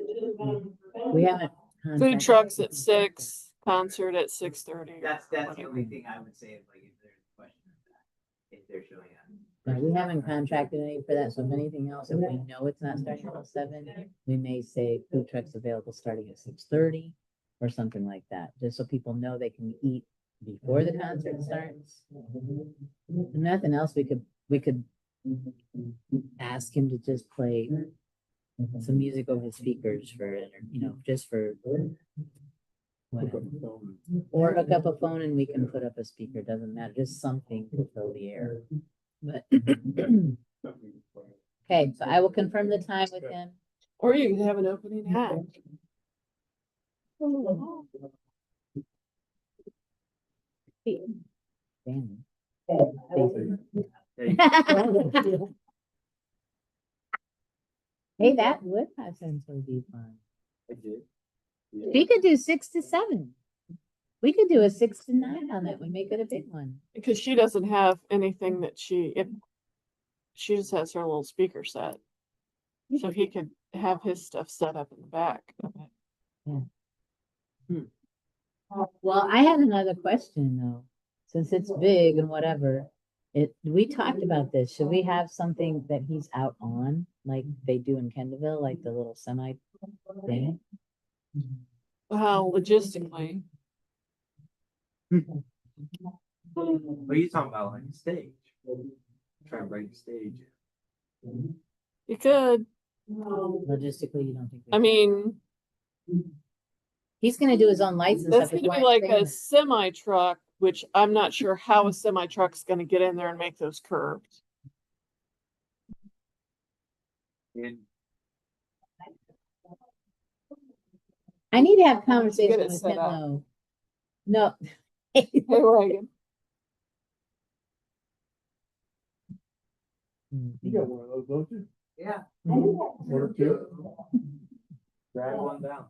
We haven't. food contracted. trucks at 6, concert at 6:30. That's the only thing I would say, like, if there's a question of that, if they're showing up. Yeah, we haven't contracted any for that, so if anything else, if we know it's not starting until 7, we may say food trucks available starting at 6:30 or something like that, just so people know they can eat before the concert starts. If nothing else, we could ask him to just play some music over the speakers for, just for pick up whatever. the phone. Or hook up a phone and we can put up a speaker, doesn't matter, just something to fill the air. But, okay, so I will confirm the time with him. Or you can have an opening act. Damn. Hey, Hey, that would potentially be fun. I did. We could do 6 to 7. We could do a 6 to 9 on it. We make it a big one. Because she doesn't have anything that if she just has her little speaker set. So he could have his stuff set up in the back of it. Well, I had another question though, since it's big and whatever. We talked about this. Should we have something that he's out on, like they do in Kendallville, like the little semi thing? How logistically, What are you talking about, like a stage? Try and break the stage. you could, Logistically, you don't think? I mean, He's gonna do his own lights and that's stuff. is gonna why be I'm like saying a that. semi truck, which I'm not sure how a semi truck's gonna get in there and make those curves. And I need to have Get conversation it with set him up. though. No. Hey, Reagan. You got one of those, don't you? Yeah. One or two? drag one down.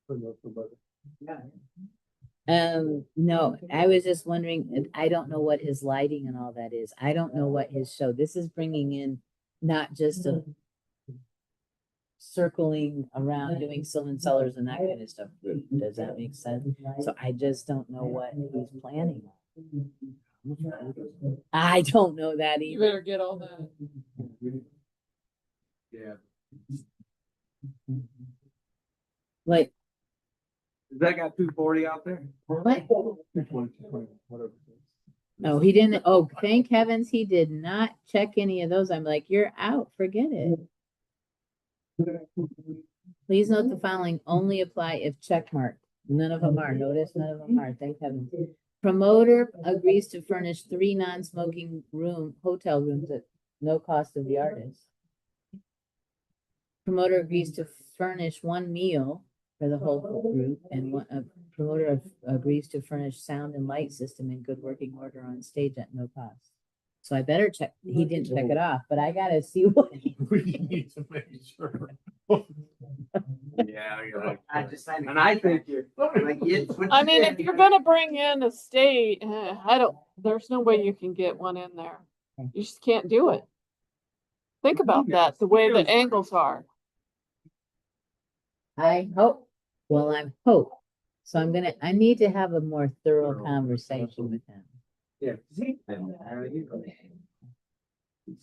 Put those somebody. No, I was just wondering, I don't know what his lighting and all that is. I don't know what his show, this is bringing in not just a circling around doing Sylvan Cellars and that kind of stuff. Does that make sense? So I just don't know what he's planning. I don't know that You either. better get all that. Yeah. Like, Has that got 240 out there? what? 20, whatever. No, he didn't. Oh, thank heavens he did not check any of those. I'm like, you're out, forget it. Please note the following only apply if checkmarked. None of them are. Notice none of them are. Thank heavens. Promoter agrees to furnish 3 non-smoking hotel rooms at no cost of the artist. Promoter agrees to furnish 1 meal for the whole group, and promoter agrees to furnish sound and light system in good working order on stage at no cost. So I better check. He didn't check it off, but I gotta see what. We need to make sure. Yeah, you're like, I just signed. and I think you're Like, it's what I you mean, said. if you're gonna bring in a state, there's no way you can get one in there. You just can't do it. Think about that, the way the angles are. I hope, well, I hope. So I need to have a more thorough conversation with him. yeah. 'cause he's been there, he's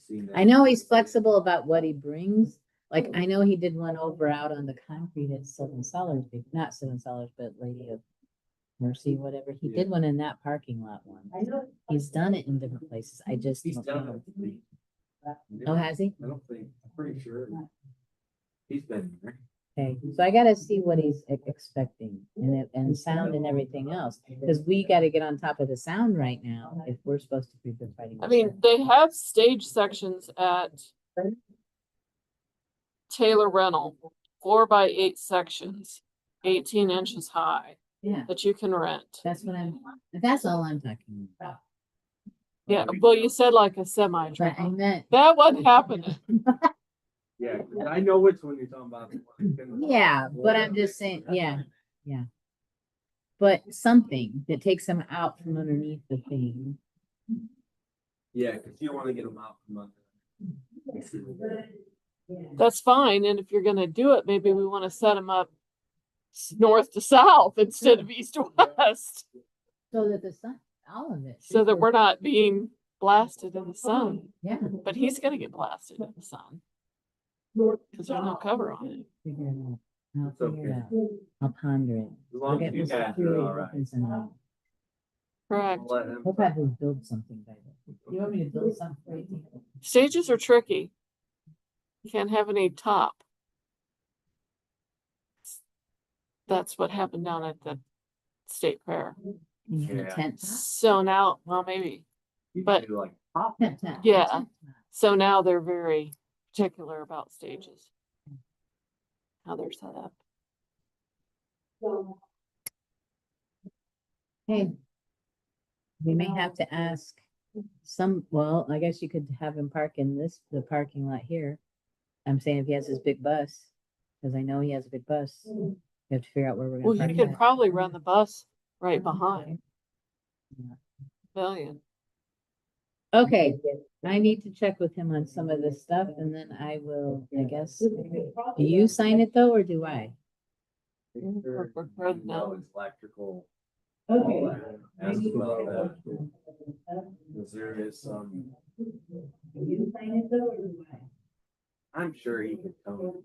seen that. I know he's flexible about what he brings. Like, I know he did one over out on the concrete at Sylvan Cellars, not Sylvan Cellars, but Lady of Mercy, whatever. He did one in that parking lot once. He's done it in different places. I just He's don't done know. it. Oh, has he? I don't think, I'm pretty sure. He's been there. Okay, so I gotta see what he's expecting and sound and everything else, because we gotta get on top of the sound right now if we're supposed to be fighting. I mean, they have stage sections at Taylor Rental, 4x8 sections, 18 inches high Yeah, that you can rent. that's all I'm talking about. Yeah, well, you said like a semi But I truck. meant, That wasn't happening. Yeah, 'cause I know which one you're talking about. yeah, but I'm just saying, yeah, but something that takes them out from underneath the thing. Yeah, cause you don't wanna get them out from under. That's fine. And if you're gonna do it, maybe we want to set them up north to south instead of east to west, So that the sun, all of it. so that we're not being blasted in the sun. Yeah. But he's gonna get blasted in the sun. Cause there's no cover on it. Figure it out. I'll It's figure it okay. out. I'll ponder it. As long I'll as get you Mr. guys Fury are to all right. listen to me. Correct. I'll let him- He'll probably build something by then. You want me to build something for you? Stages are tricky. You can't have any top. That's what happened down at the state fair. Can you have a Yeah. tent? So now, well, maybe. You But- can do like, Tent. Yeah. Tent. So now they're very particular about stages. How they're set up. Hey. We may have to ask well, I guess you could have him park in the parking lot here. I'm saying if he has his big bus, because I know he has a big bus. We have to figure out where we're Well, gonna you park could it. probably run the bus right behind Yeah. Pavilion. Okay, I need to check with him on some of this stuff and then I will, I guess. Do you sign it though, or do I? sure, We're you know, it's electrical. Okay. all that. Ask about that. 'Cause there is some, You sign it though, or do I? I'm sure he could come.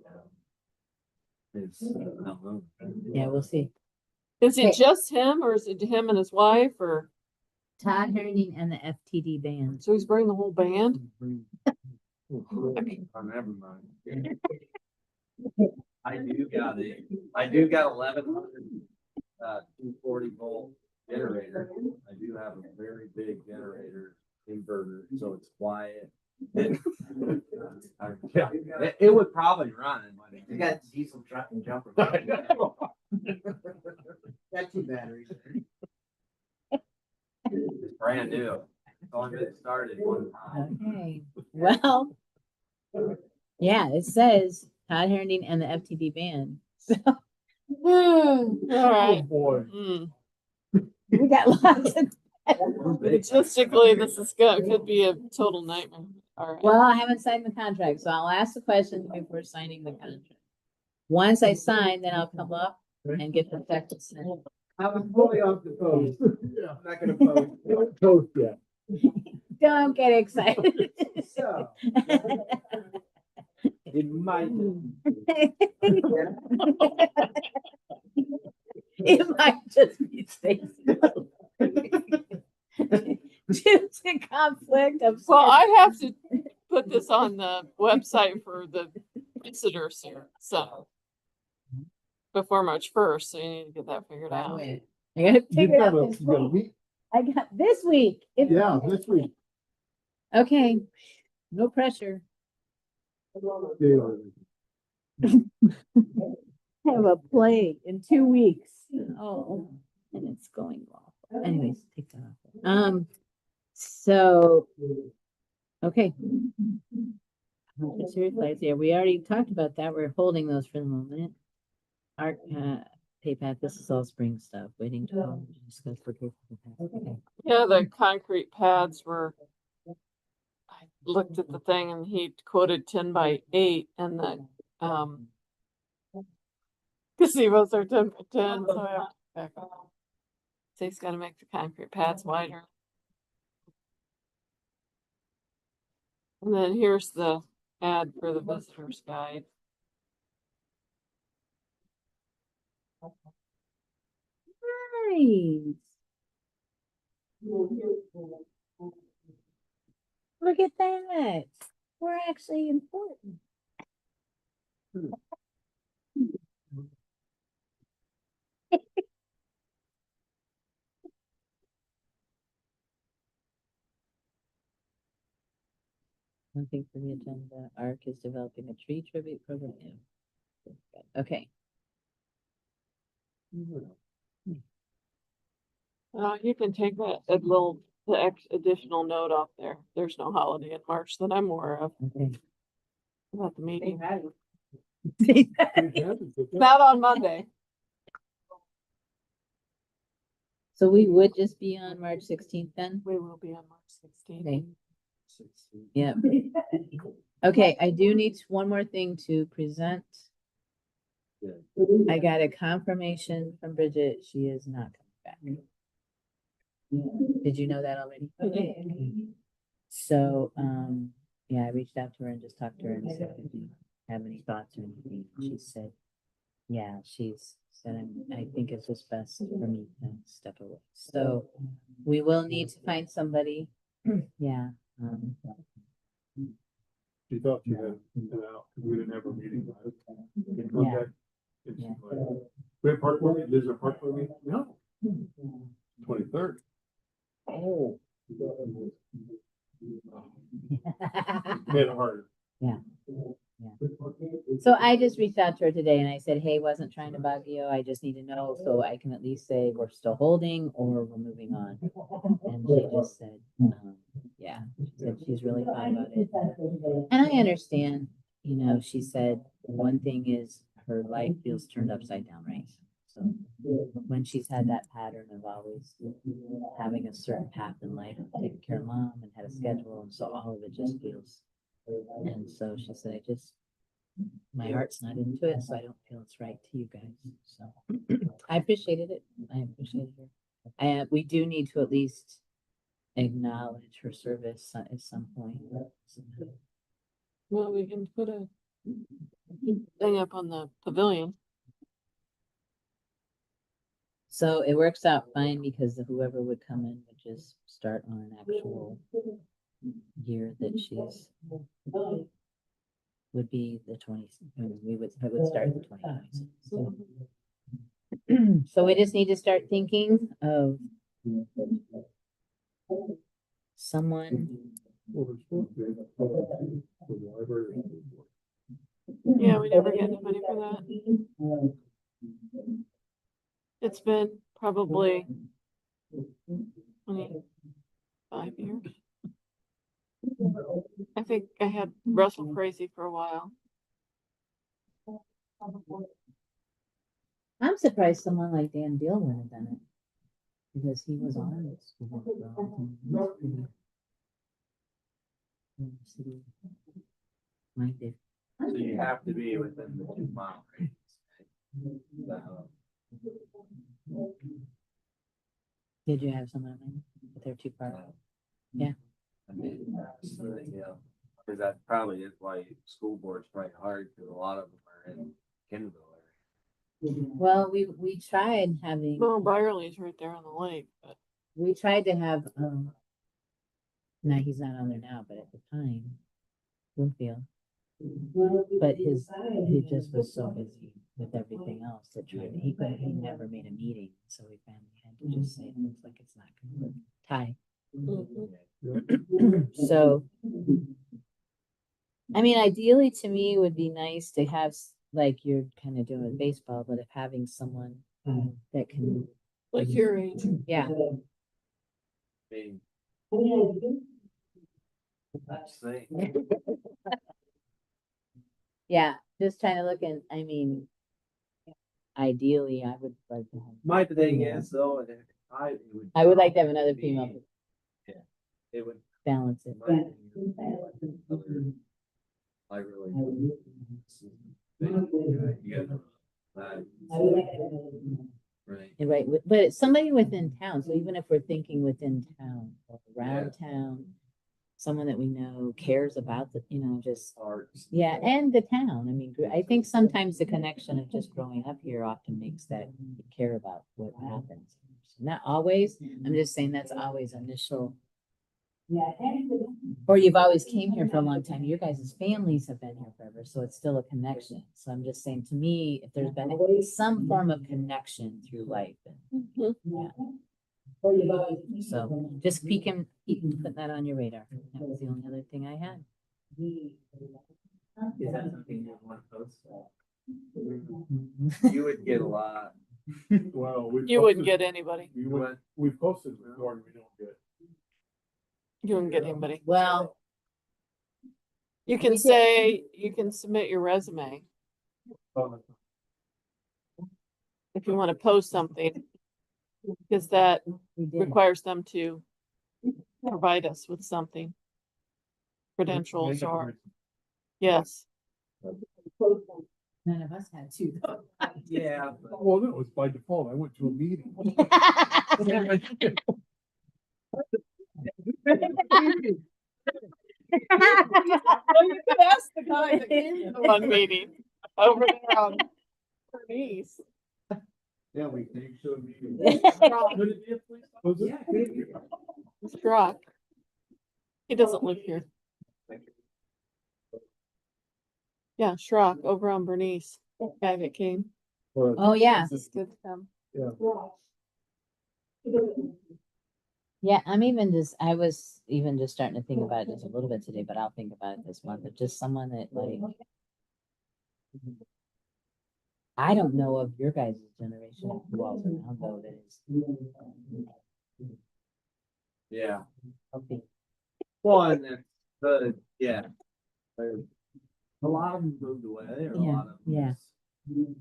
It's, I don't know. Yeah, we'll see. Is Okay. it just him or is it him and his wife or, Todd Herndon and the FTD band. so he's bringing the whole band? Oh, never mind. I do got 1100, 240 volt generator. I do have a very big generator inverter, so it's quiet. It would probably run. You got diesel truck and jumper. I know. Got two batteries. It's brand new. It's only been started one time. Okay, well. Yeah, it says Todd Herndon and the FTD band. All Oh, right. boy. Mm. We got lots of. Logistically, this is good, could be a total nightmare. All right. Well, I haven't signed the contract, so I'll ask the questions before signing the contract. Once I sign, then I'll come up and get the text. I'm fully off the phone. Yeah. I'm not gonna post. Don't toast yet. Don't get excited. So, it might. It might just be Stacy. Due to conflict of. Well, I have to put this on the website for the visitors here, so. Before March 1st, so you need to get that figured out. I gotta You figure it got out this you got a week. week. I got this week. Yeah, this week. Okay, no pressure. Yeah. I have a play in 2 weeks. Oh, and it's going well. Anyways, take that off. So, okay. Serious lights here. We already talked about that. We're holding those for the moment. Our, PayPal, this is all spring stuff, waiting to discuss for PayPal. Okay. Yeah, the concrete pads were. I looked at the thing and he quoted 10x8 and the, gazebos are 10x10, so I have to back up. So he's gotta make the concrete pads wider. And then here's the ad for the visitor's guide. Nice. Look at that. We're actually important. Nothing for the agenda. ARC is developing a tree tribute program. Yeah. Okay. You can take that, additional note off there. There's no holiday in March that I'm aware of Okay. about the meeting. They had Not on Monday. So we would just be on March 16th then? We will be on March 16th. Okay. Yeah. Okay, I do need one more thing to present. I got a confirmation from Bridget. She is not coming back. Did you know that already? Okay. So, yeah, I reached out to her and just talked to her and said, "Do you have any thoughts or anything?" She said, yeah, she's said, I think it's just best for me to step away. So we will need to find somebody. Yeah. She thought she had it out, because we didn't have a meeting. In Yeah. contact. And she's like, we have park board, there's a park board meeting? No, 23rd. Oh. Made it harder. Yeah. So I just reached out to her today and I said, hey, wasn't trying to bug you. I just need to know so I can at least say we're still holding or we're moving on. And she just said, yeah, she said she's really thought about it. And I understand, you know, she said one thing is her life feels turned upside down, right? So when she's had that pattern of always having a certain path in life, taking care of mom and had a schedule, and so all of it just feels. And so she said, my heart's not into it, so I don't feel it's right to you guys. So I appreciated it. I appreciated her. And we do need to at least acknowledge her service at some point. Well, we can put a thing up on the pavilion. So it works out fine because whoever would come in would just start on an actual year that she's would be the 20, it would start the 20. So we just need to start thinking of someone. Well, there's supposed to be for the library. Yeah, we never get anybody for that. It's been probably 25 years. I think I had Russell crazy for a while. I'm surprised someone like Dan Deal would have done it. Because he was on it. Minded. So you have to be within the 2 mile radius. Did you have someone in mind? But they're too far. Yeah. I mean, that's the thing, yeah, because that probably is why school board's probably hard, because a lot of them are in Kendall area. Well, we tried having, Well, Byerly's right there on the lake, but we tried to have, no, he's not on there now, but at the time, Bloomfield. But he just was so busy with everything else that he never made a meeting, so we finally had to just say, it looks like it's not gonna work. Ty. So, I mean, ideally to me would be nice to have, like you're kind of doing with baseball, but if having someone that can, like your age. yeah, I mean, that's the thing. yeah, just trying to look in, I mean, ideally I would like to have. My thing is though, it would. I would like to have another be- female to It would. balance it. my thing is, other- I really. You got that. Right. Right, but it's somebody within town, so even if we're thinking within town or around town, someone that we know cares about the, you know, just, Arts. yeah, and the town. I mean, I think sometimes the connection of just growing up here often makes that you care about what happens. Not always, I'm just saying that's always initial. Or you've always came here for a long time. Your guys' families have been here forever, so it's still a connection. So I'm just saying, to me, if there's been some form of connection through life, Mhm. yeah. So just keep putting that on your radar. That was the only other thing I had. Is that something you want to post? You would get a lot. Well, we. You wouldn't get anybody. We posted before and we don't get. You wouldn't get anybody. Well, You can We did- say, you can submit your resume if you want to post something. Because that we did. requires them to provide us with something. Credentials or, yes. None of us had to though. Yeah. Well, that was by default. I went to a meeting. You could ask the guy that came to the one meeting over there on Bernice. Yeah, we came to a meeting. Yeah. Struck. He doesn't live here. Yeah, Schrock over on Bernice, guy that came. Oh, yeah. This is good to come. Yeah, I was even just starting to think about it just a little bit today, but I'll think about it this month, but just someone that like. I don't know of your guys' generation who else around though that is. Yeah. healthy. Well, and then yeah. There- A lot of them moved away, or a Yeah, lot of them. yeah. just, You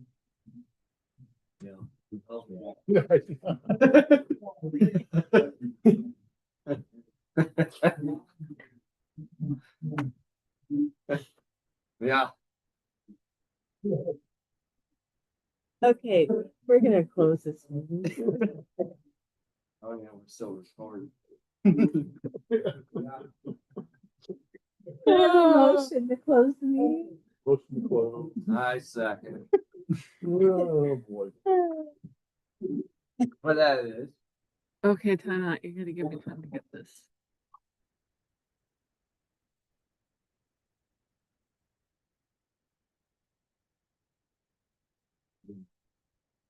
know, who tells me that? Yeah. Okay, we're gonna close this meeting. Oh, yeah, we're still recording. Motion to close the meeting. Motion to close. I second. Oh, boy. What that is. Okay, time out. You're gonna give me time to get this.